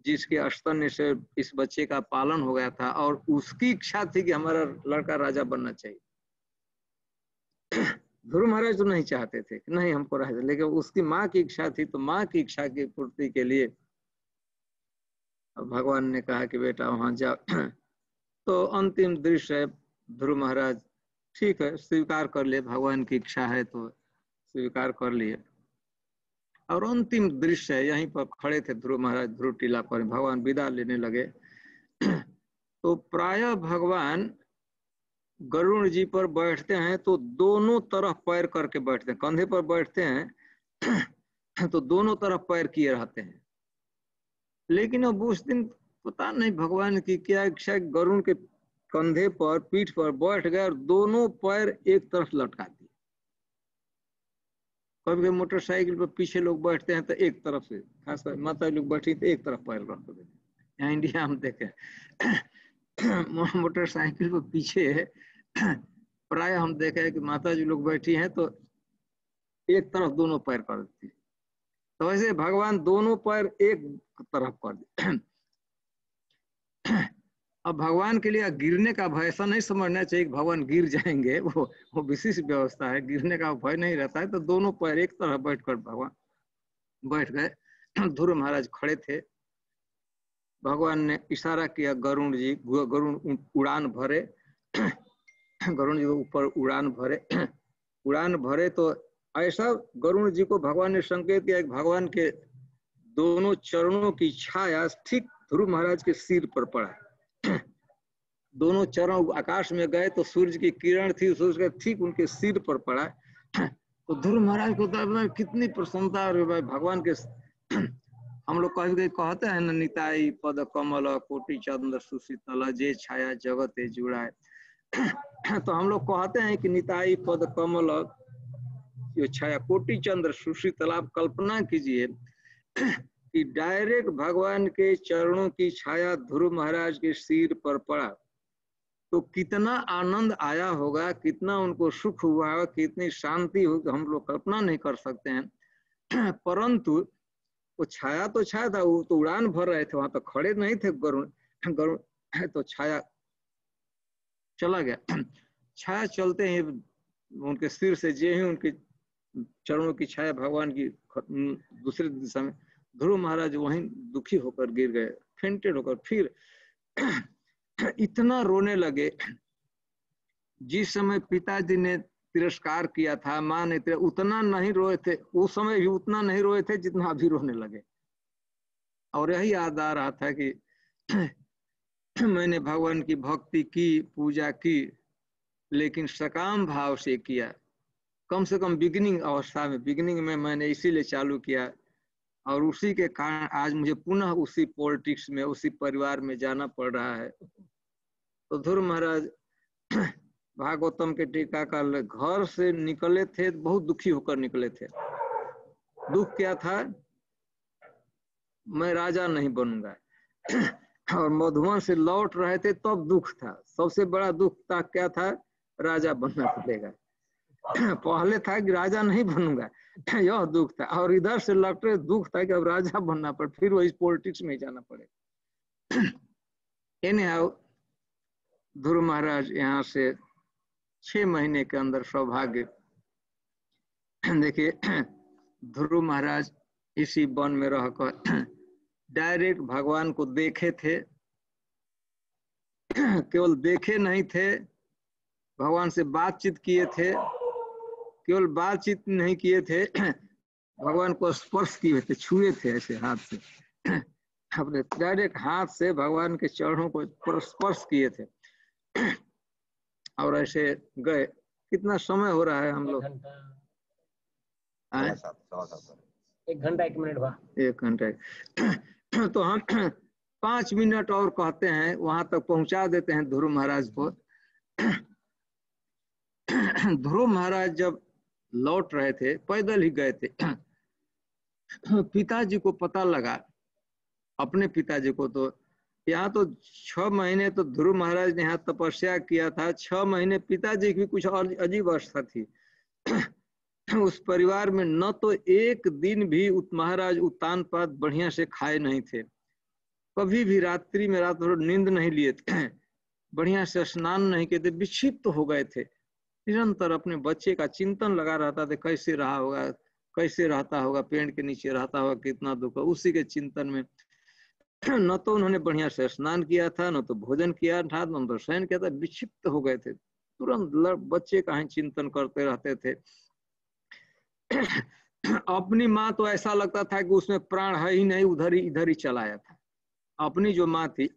जिसके स्तन से इस बच्चे का पालन हो गया था, और उसकी इच्छा थी कि हमारा लड़का राजा बनना चाहिए। ध्रुव महाराज तो नहीं चाहते थे कि नहीं हमको राजा, लेकिन उसकी माँ की इच्छा थी, तो माँ की इच्छा की पूर्ति के लिए भगवान ने कहा कि बेटा वहां जाओ। तो अंतिम दृश्य है, ध्रुव महाराज ठीक है स्वीकार कर लिए, भगवान की इच्छा है तो स्वीकार कर लिए। और अंतिम दृश्य है, यहीं पर खड़े थे ध्रुव महाराज ध्रुव टीला पर, भगवान विदा लेने लगे। तो प्रायः भगवान गरुड़ जी पर बैठते हैं तो दोनों तरफ पैर करके बैठते हैं, कंधे पर बैठते हैं तो दोनों तरफ पैर किए रहते हैं। लेकिन अब उस दिन पता नहीं भगवान की क्या इच्छा, गरुड़ के कंधे पर पीठ पर बैठ गए और दोनों पैर एक तरफ लटका दिए। कभी कभी मोटरसाइकिल पर पीछे लोग बैठते हैं तो एक तरफ से, खासकर माता लोग बैठी तो एक तरफ पैर रख देते। यहाँ इंडिया हम देखे मोटरसाइकिल पर पीछे प्राय हम देखे हैं कि माता जी लोग बैठी हैं तो एक तरफ दोनों पैर कर देती है। तो वैसे भगवान दोनों पैर एक तरफ कर दिए। अब भगवान के लिए गिरने का भय ऐसा नहीं समझना चाहिए कि भगवान गिर जाएंगे, वो विशेष व्यवस्था है, गिरने का भय नहीं रहता है। तो दोनों पैर एक तरफ बैठकर भगवान बैठ गए। ध्रुव महाराज खड़े थे, भगवान ने इशारा किया, गरुड़ जी, गरुड़ उड़ान भरे, गरुड़ जी के ऊपर उड़ान भरे, उड़ान भरे तो ऐसा गरुड़ जी को भगवान ने संकेत किया कि भगवान के दोनों चरणों की छाया ठीक ध्रुव महाराज के सिर पर पड़ा। दोनों चरण आकाश में गए तो सूर्य की किरण थी, सूर्य का ठीक उनके सिर पर पड़ा। तो ध्रुव महाराज को कितनी प्रसन्नता और भगवान के, हम लोग कभी कहते हैं ना, निताई पद कमल कोटि चंद्र सुशीतल जे छाया जगत जुड़ाए। तो हम लोग कहते हैं कि निताई पद कमल जो छाया कोटि चंद्र सुशीतल, आप कल्पना कीजिए कि डायरेक्ट भगवान के चरणों की छाया ध्रुव महाराज के सिर पर पड़ा तो कितना आनंद आया होगा, कितना उनको सुख हुआ होगा, कितनी शांति होगी, हम लोग कल्पना नहीं कर सकते हैं। परंतु वो छाया तो छाया था, वो तो उड़ान भर रहे थे, वहां तो खड़े नहीं थे गरुड़, गरुड़ तो छाया चला गया। छाया चलते ही उनके सिर से जे ही उनके चरणों की छाया भगवान की दूसरी दिशा में, ध्रुव महाराज वहीं दुखी होकर गिर गए, फेंटेड होकर। फिर इतना रोने लगे, जिस समय पिताजी ने तिरस्कार किया था, माँ ने उतना नहीं रोए थे, उस समय भी उतना नहीं रोए थे जितना अभी रोने लगे। और यही याद आ रहा था कि मैंने भगवान की भक्ति की, पूजा की, लेकिन सकाम भाव से किया, कम से कम बिगिनिंग अवस्था में, बिगिनिंग में मैंने इसीलिए चालू किया, और उसी के कारण आज मुझे पुनः उसी पॉलिटिक्स में, उसी परिवार में जाना पड़ रहा है। तो ध्रुव महाराज भागवतम के टीकाकार घर से निकले थे, बहुत दुखी होकर निकले थे। दुख क्या था? मैं राजा नहीं बनूंगा। और मधुबन से लौट रहे थे तब दुख था, सबसे बड़ा दुख था क्या था? राजा बनना पड़ेगा। पहले था कि राजा नहीं बनूंगा, यह दुख था, और इधर से लौट रहे दुख था कि अब राजा बनना पड़े, फिर वो इस पॉलिटिक्स में जाना पड़ेगा। एनीहाउ ध्रुव महाराज यहाँ से 6 महीने के अंदर सौभाग्य, देखिए ध्रुव महाराज इसी वन में रहकर डायरेक्ट भगवान को देखे थे, केवल देखे नहीं थे, भगवान से बातचीत किए थे, केवल बातचीत नहीं किए थे, भगवान को स्पर्श किए थे, छुए थे ऐसे हाथ से, अपने डायरेक्ट हाथ से भगवान के चरणों को स्पर्श किए थे और ऐसे गए। कितना समय हो रहा है हम लोग? आए? 1 घंटा 1 मिनट बा 1 घंटा। तो हम 5 मिनट और कहते हैं, वहां तक पहुंचा देते हैं ध्रुव महाराज को। ध्रुव महाराज जब लौट रहे थे, पैदल ही गए थे, पिताजी को पता लगा, अपने पिताजी को, तो यहाँ तो 6 महीने तो ध्रुव महाराज ने यहाँ तपस्या किया था, 6 महीने पिताजी की कुछ और अजीब अवस्था थी। उस परिवार में न तो एक दिन भी महाराज उत्तान पात बढ़िया से खाए नहीं थे, कभी भी रात्रि में रात भर नींद नहीं लिए थे, बढ़िया से स्नान नहीं किए थे, विक्षिप्त हो गए थे, निरंतर अपने बच्चे का चिंतन लगा रहता था, कैसे रहा होगा, कैसे रहता होगा, पेड़ के नीचे रहता होगा, कितना दुख है, उसी के चिंतन में। न तो उन्होंने बढ़िया से स्नान किया था, न तो भोजन किया था, न तो शयन किया था, विक्षिप्त हो गए थे, तुरंत बच्चे का ही चिंतन करते रहते थे। अपनी माँ तो ऐसा लगता था कि उसमें प्राण है ही नहीं, इधर ही चलाया था। अपनी जो माँ थी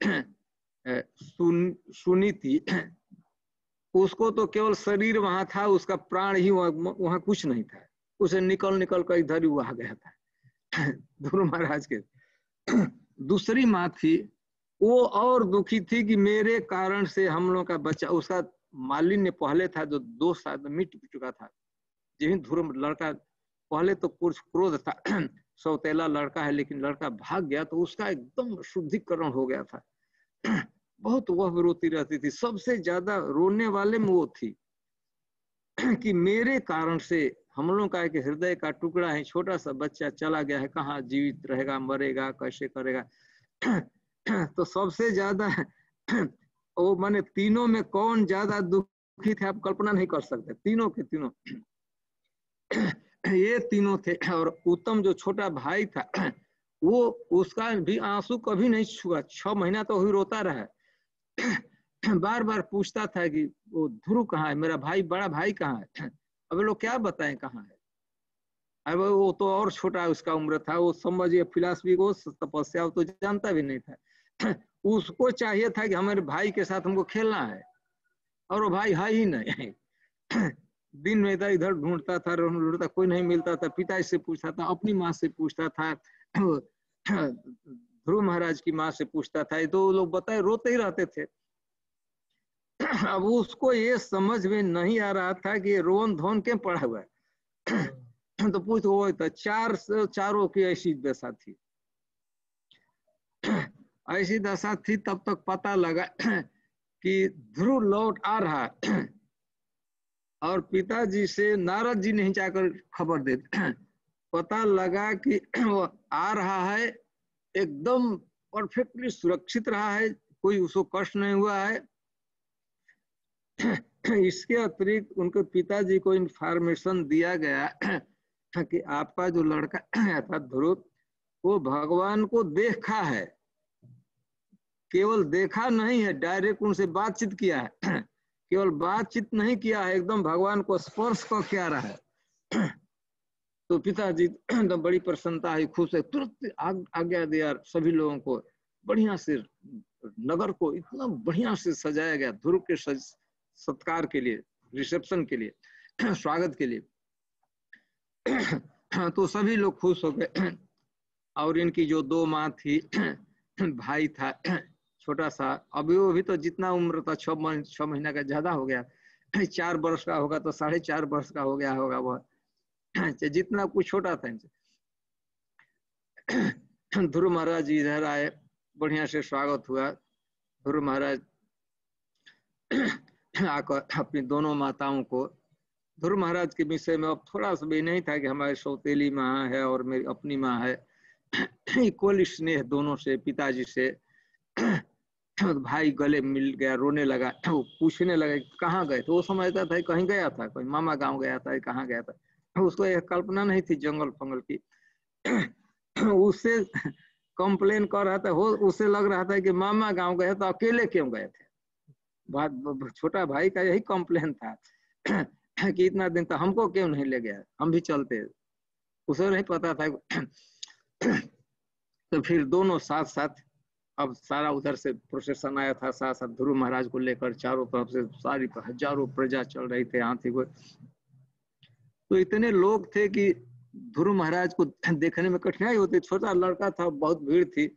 सुनी थी, उसको तो केवल शरीर वहां था, उसका प्राण ही वहां कुछ नहीं था, उसे निकल कर इधर ही वो आ गया था। ध्रुव महाराज के दूसरी माँ थी, वो और दुखी थी कि मेरे कारण से हम लोग का बच्चा, उसका मालिन्य पहले था जो 2 साल में मिट चुका था। जिन ध्रुव लड़का पहले तो कुछ क्रोध था, सौतेला लड़का है, लेकिन लड़का भाग गया तो उसका एकदम शुद्धिकरण हो गया था। बहुत वह रोती रहती थी, सबसे ज्यादा रोने वाले में वो थी कि मेरे कारण से हम लोगों का एक हृदय का टुकड़ा है, छोटा सा बच्चा चला गया है, कहाँ जीवित रहेगा, मरेगा, कैसे करेगा। तो सबसे ज्यादा वो माने तीनों में कौन ज्यादा दुखी थे आप कल्पना नहीं कर सकते, तीनों के तीनों। ये तीनों थे। और उत्तम जो छोटा भाई था, वो उसका भी आंसू कभी नहीं छुआ, 6 महीना तो ही रोता रहा। बार बार पूछता था कि वो ध्रुव कहाँ है, मेरा भाई, बड़ा भाई कहाँ है। अब लोग क्या बताएं कहाँ है। अब वो तो और छोटा उसका उम्र था, वो समझिए फिलॉसफी को, तपस्या तो जानता भी नहीं था। उसको चाहिए था कि हमारे भाई के साथ हमको खेलना है, और वो भाई है ही नहीं। दिन में इधर इधर ढूंढता था, कोई नहीं मिलता था, पिता से पूछता था, अपनी माँ से पूछता था, ध्रुव महाराज की माँ से पूछता था, तो लोग बताए रोते ही रहते थे। अब उसको ये समझ में नहीं आ रहा था कि ये रोन धोन क्यों पड़ा हुआ है। तो पूछ वो था, चारों की ऐसी दशा थी, ऐसी दशा थी। तब तक पता लगा कि ध्रुव लौट आ रहा, और पिताजी से नारद जी नहीं जाकर खबर दे, पता लगा कि वो आ रहा है, एकदम परफेक्टली सुरक्षित रहा है, कोई उसको कष्ट नहीं हुआ है। इसके अतिरिक्त उनके पिताजी को इंफॉर्मेशन दिया गया कि आपका जो लड़का आया था ध्रुव, वो भगवान को देखा है, केवल देखा नहीं है, डायरेक्ट उनसे बातचीत किया है, केवल बातचीत नहीं किया है, एकदम भगवान को स्पर्श कर के आ रहा है। तो पिताजी एकदम बड़ी प्रसन्नता है, खुश है, तुरंत आज्ञा दिया सभी लोगों को, बढ़िया से नगर को इतना बढ़िया से सजाया गया ध्रुव के सत्कार के लिए, रिसेप्शन के लिए, स्वागत के लिए। तो सभी लोग खुश हो गए। और इनकी जो 2 माँ थी, भाई था छोटा सा, अभी वो भी तो जितना उम्र था 6 महीना का ज्यादा हो गया, 4 वर्ष का होगा तो 4.5 वर्ष का हो गया होगा वह, जितना कुछ छोटा था इनसे। ध्रुव महाराज इधर आए, बढ़िया से स्वागत हुआ। ध्रुव महाराज आकर अपनी दोनों माताओं को, ध्रुव महाराज के विषय में अब थोड़ा सा भी नहीं था कि हमारी सौतेली माँ है और मेरी अपनी माँ है, इक्वल स्नेह दोनों से, पिताजी से। भाई गले मिल गया, रोने लगा, वो पूछने लगा कहाँ गए थे, वो समझता था कहीं गया था, कोई मामा गांव गया था, कहाँ गया था, उसको यह कल्पना नहीं थी जंगल फंगल की। उससे कंप्लेन कर रहा था, उसे लग रहा था कि मामा गांव गए तो अकेले क्यों गए थे। बात छोटा भाई का यही कंप्लेन था कि इतना दिन तक हमको क्यों नहीं ले गया, हम भी चलते। उसे नहीं पता था। तो फिर दोनों साथ साथ, अब सारा उधर से प्रोसेशन आया था, साथ साथ ध्रुव महाराज को लेकर चारों तरफ से सारी हजारों प्रजा चल रही थे हाथी को। तो इतने लोग थे कि ध्रुव महाराज को देखने में कठिनाई होती, छोटा लड़का था, बहुत भीड़ थी।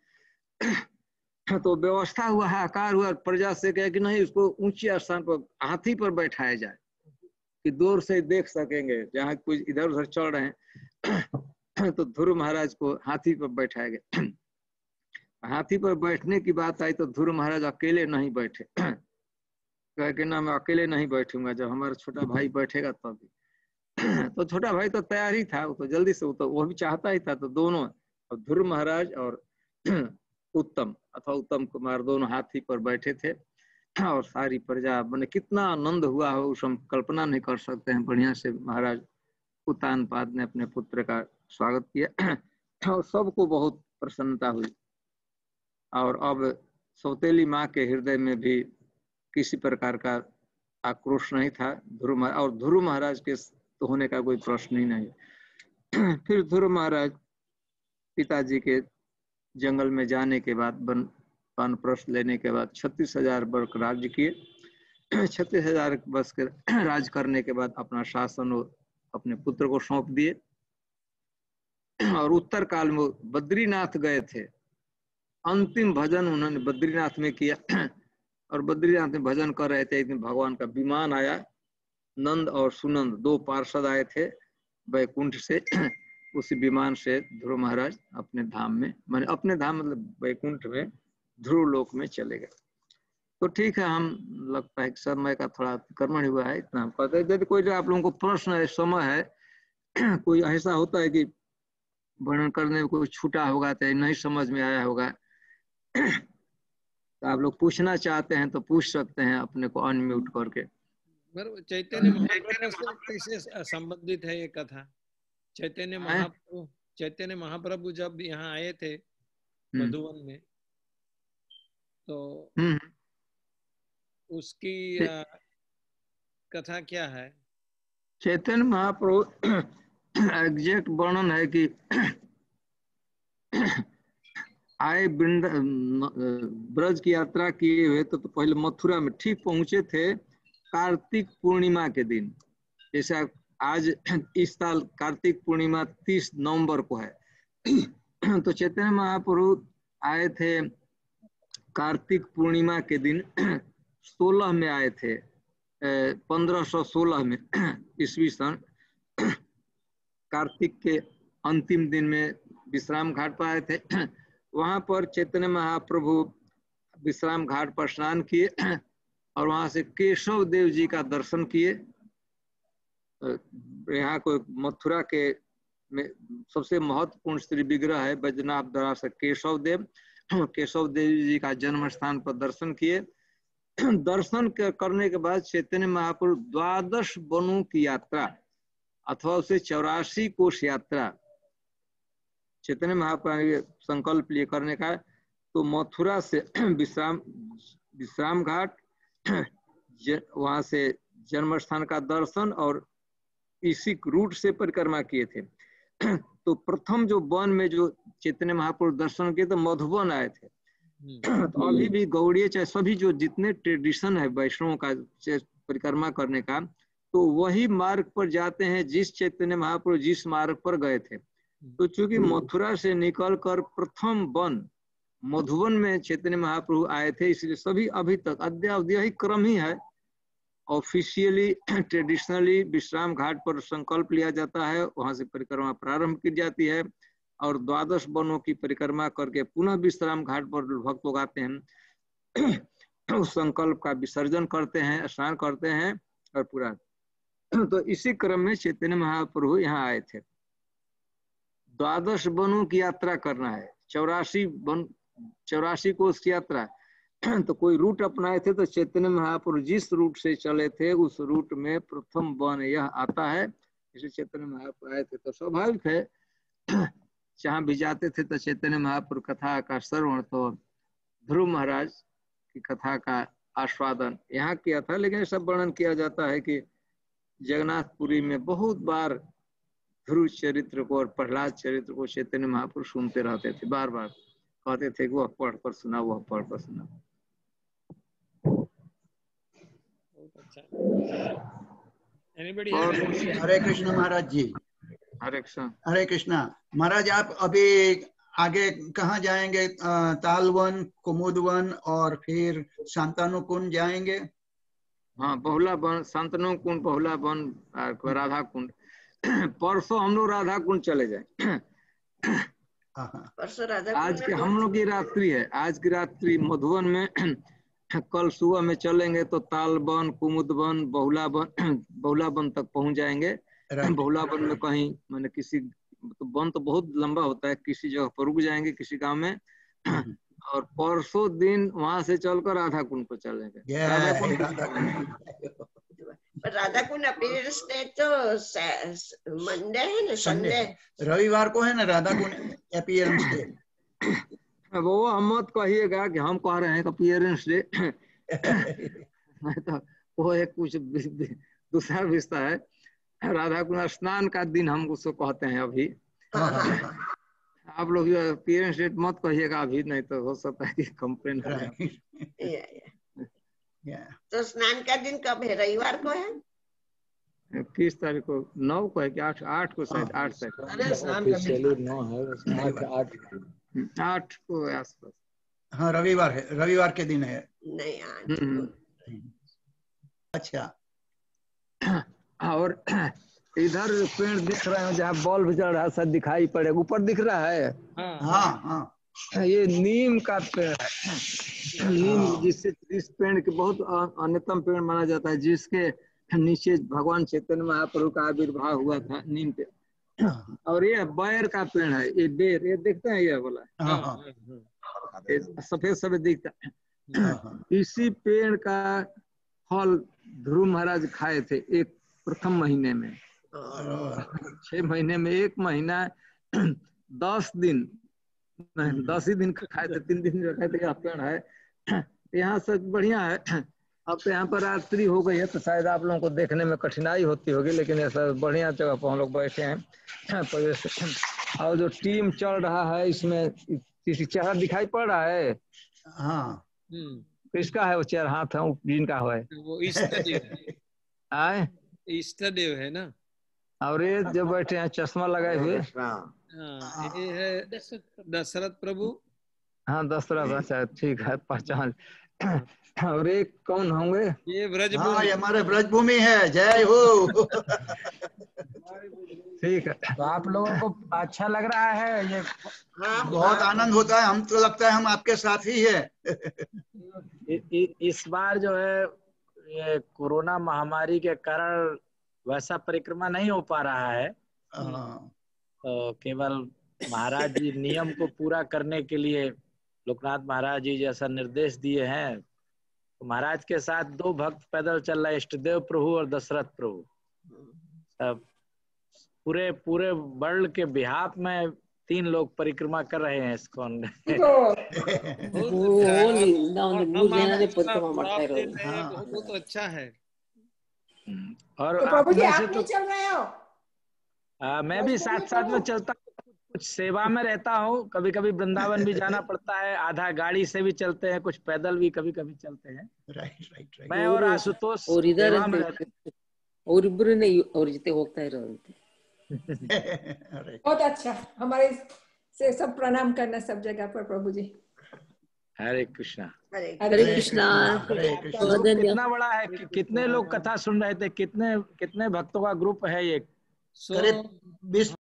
तो व्यवस्था हुआ, आकार हुआ, प्रजा से कहे कि नहीं, उसको ऊंचे स्थान पर हाथी पर बैठाया जाए कि दूर से देख सकेंगे, जहाँ कुछ इधर उधर चल रहे हैं। तो ध्रुव महाराज को हाथी पर बैठाया गया। हाथी पर बैठने की बात आई तो ध्रुव महाराज अकेले नहीं बैठे। कहे कि ना, मैं अकेले नहीं बैठूंगा, जब हमारा छोटा भाई बैठेगा तभी। तो छोटा भाई तो तैयार ही था, वो तो जल्दी से, वो भी चाहता ही था। तो दोनों, ध्रुव महाराज और उत्तम अथवा उत्तम कुमार, दोनों हाथी पर बैठे थे। और सारी प्रजा, मैंने कितना आनंद हुआ हो उस हम कल्पना नहीं कर सकते हैं। बढ़िया से महाराज उत्तानपाद ने अपने पुत्र का स्वागत किया और सबको बहुत प्रसन्नता हुई। और अब सौतेली माँ के हृदय में भी किसी प्रकार का आक्रोश नहीं था और ध्रुव महाराज के तो होने का कोई प्रश्न ही नहीं। फिर ध्रुव महाराज पिताजी के जंगल में जाने के बाद, वानप्रस्थ लेने के बाद 36,000 वर्ष राज्य किए। 36,000 वर्ष के राज करने के बाद अपना शासन अपने पुत्र को सौंप दिए। और उत्तर काल में बद्रीनाथ गए थे, अंतिम भजन उन्होंने बद्रीनाथ में किया। और बद्रीनाथ में भजन कर रहे थे, एक दिन भगवान का विमान आया, नंद और सुनंद 2 पार्षद आए थे वैकुंठ से। उसी विमान से ध्रुव महाराज अपने धाम में, माने अपने धाम मतलब वैकुंठ में, ध्रुव लोक में चले गए। तो ठीक है, हम लगता है कि समय का थोड़ा अतिक्रमण हुआ है, इतना हम कहते हैं। यदि कोई आप लोगों को प्रश्न है, समय है, कोई ऐसा होता है कि वर्णन करने में कोई छूटा होगा, तो नहीं समझ में आया होगा, तो आप लोग पूछना चाहते हैं तो पूछ सकते हैं अपने को अनम्यूट करके। चैतन्य महाप्रभु से कैसे संबंधित है ये कथा? चैतन्य महाप्रभु जब यहाँ आए थे मधुवन में, तो उसकी कथा क्या है? चैतन्य महाप्रभु एग्जैक्ट वर्णन है कि आए ब्रज की यात्रा किए हुए तो पहले मथुरा में ठीक पहुंचे थे कार्तिक पूर्णिमा के दिन। जैसे आज इस साल कार्तिक पूर्णिमा 30 नवंबर को है। तो चैतन्य महाप्रभु आए थे कार्तिक पूर्णिमा के दिन, 16 में आए थे, 1516 में ईस्वी सन। कार्तिक के अंतिम दिन में विश्राम घाट पर आए थे। वहां पर चैतन्य महाप्रभु विश्राम घाट पर स्नान किए और वहां से केशव देव जी का दर्शन किए। यहाँ को मथुरा के में सबसे महत्वपूर्ण श्री विग्रह है बैजनाथ द्वारा से केशव देव जी का जन्म स्थान पर दर्शन किए। दर्शन करने के बाद चैतन्य महाप्रभु 12 वनों की यात्रा अथवा उसे 84 कोष यात्रा चैतन्य महाप्रभु ने संकल्प लिए करने का। तो मथुरा से विश्राम घाट, वहां से जन्म स्थान का दर्शन और इसी रूट से परिक्रमा किए थे। तो प्रथम जो वन में जो चैतन्य महाप्रभु दर्शन किए तो मधुबन आए थे। तो अभी भी गौड़ीय चाहे सभी जो जितने ट्रेडिशन है वैष्णवों का परिक्रमा करने का, तो वही मार्ग पर जाते हैं जिस चैतन्य महाप्रभु जिस मार्ग पर गए थे। तो चूंकि मथुरा से निकलकर प्रथम वन मधुबन में चैतन्य महाप्रभु आए थे, इसलिए सभी अभी तक अद्यावधि यही क्रम ही है। ऑफिशियली ट्रेडिशनली विश्राम घाट पर संकल्प लिया जाता है, वहां से परिक्रमा प्रारंभ की जाती है और 12 वनों की परिक्रमा करके पुनः विश्राम घाट पर भक्त लोग आते हैं, उस संकल्प का विसर्जन करते हैं, स्नान करते हैं और पूरा। तो इसी क्रम में चैतन्य महाप्रभु यहाँ आए थे। 12 वनों की यात्रा करना है, 84 कोष की यात्रा। तो कोई रूट अपनाए थे, तो चैतन्य महाप्रभु जिस रूट से चले थे उस रूट में प्रथम वन यह आता है, इसलिए चैतन्य महाप्रभु आए थे। तो स्वाभाविक है जहाँ भी जाते थे तो चैतन्य महाप्रभु कथा का श्रवण, तो ध्रुव महाराज की कथा का आस्वादन यहाँ किया था। लेकिन सब वर्णन किया जाता है कि जगन्नाथपुरी में बहुत बार ध्रुव चरित्र को और प्रहलाद चरित्र को चैतन्य महाप्रभु सुनते रहते थे, बार बार कहते थे कि वह पढ़ कर सुना, वह पढ़ कर सुना। Anybody have any? हरे कृष्ण महाराज जी, हरे कृष्ण। हरे कृष्णा। महाराज आप अभी आगे कहाँ जाएंगे? तालवन, कुमुदवन और फिर शांतनु कुंड जाएंगे? हाँ, बहुला वन, शांतनु कुंड, बहुला वन, राधा कुंड। परसों हम लोग राधा कुंड चले जाए। परसों राधा आज के हम लोग की रात्रि है, आज की रात्रि मधुबन में। कल सुबह में चलेंगे तो तालवन, कुमुदवन, बहुला वन तक पहुंच जाएंगे। बहुला वन में कहीं मैंने किसी तो वन तो बहुत लंबा होता है, किसी जगह पर रुक जाएंगे किसी गांव में। और परसों दिन वहां से चलकर राधा कुंड को चलेंगे। राधा कुंड अपीयरेंस डे तो मंडे है ना, संडे, रविवार को है ना राधा कुंड अपीयरेंस डे। वो हम मत कहिएगा कि हम कह रहे हैं अपीयरेंस डे। तो वो एक कुछ दूसरा विषय है। राधा कुंड स्नान का दिन हम उसको कहते हैं अभी। आप लोग अपीयरेंस डे मत कहिएगा अभी, नहीं तो हो सकता है कि कंप्लेन करें। तो स्नान का दिन कब है? रविवार को है? किस तारीख को? 9 को है कि 8 को? शायद 8 तारीख। अरे स्नान का दिन 9 है, 8 को आसपास। हाँ रविवार है, रविवार के दिन है। नहीं, अच्छा। और इधर पेड़ दिख रहे हैं जहाँ बल्ब जल रहा है, शायद दिखाई पड़ेगा, ऊपर दिख रहा है। हाँ, ये नीम का पेड़ है। नीम जिससे इस पेड़ के बहुत अन्यतम पेड़ माना जाता है, जिसके नीचे भगवान चैतन्य महाप्रभु का आविर्भाव हुआ था नीम पे। और ये बैर का पेड़ है, ये बेर, ये देखते हैं, ये बोला सफेद सफेद दिखता है। इसी पेड़ का फल ध्रुव महाराज खाए थे एक प्रथम महीने में। 6 महीने में 1 महीना 10 दिन, 10 ही दिन खाए थे, 3 दिन खाए थे। पेड़ है यहाँ से बढ़िया है। अब तो यहाँ पर रात्रि हो गई है तो शायद आप लोगों को देखने में कठिनाई होती होगी, लेकिन ऐसा बढ़िया जगह पर हम लोग बैठे हैं। और जो टीम चल रहा है इसमें किसी चेहरा दिखाई पड़ रहा है? हाँ। किसका है वो चेहरा? हाथ है जिनका है वो ईस्टर देव है ना। और ये जो बैठे हैं चश्मा लगाए हुए, ये है दशरथ प्रभु। हाँ दशरथ, अच्छा ठीक है, पहचान। और एक कौन होंगे? ये ब्रजभूमि। हाँ, ये हमारे ब्रजभूमि है। जय हो। ठीक है। तो आप लोगों को अच्छा लग रहा है ये? बहुत आनंद होता है, हम तो लगता है हम आपके साथ ही है। इस बार जो है ये कोरोना महामारी के कारण वैसा परिक्रमा नहीं हो पा रहा है। तो केवल महाराज जी नियम को पूरा करने के लिए लोकनाथ महाराज जी जैसा निर्देश दिए हैं, तो महाराज के साथ 2 भक्त पैदल चल रहे, इष्टदेव प्रभु और दशरथ प्रभु। सब पूरे वर्ल्ड के बिहाफ में 3 लोग परिक्रमा कर रहे हैं इसको। बहुत अच्छा है। और प्रभु जी आप नहीं चल रहे हो? मैं भी साथ में चलता हूँ, कुछ सेवा में रहता हूँ। कभी कभी वृंदावन भी जाना पड़ता है, आधा गाड़ी से भी चलते हैं, कुछ पैदल भी कभी कभी चलते हैं। राइट। मैं और आशुतोष और इधर सेवा में रहते हैं। और इब्बರು और जिते ಹೋಗ್ತಾ ಇರೋದು। बहुत अच्छा, हमारे से सब प्रणाम करना सब जगह पर प्रभु जी। हरे कृष्णा। हरे कृष्णा। कितना बड़ा है, कितने लोग कथा सुन रहे थे? कितने भक्तों का ग्रुप है ये? करीब 20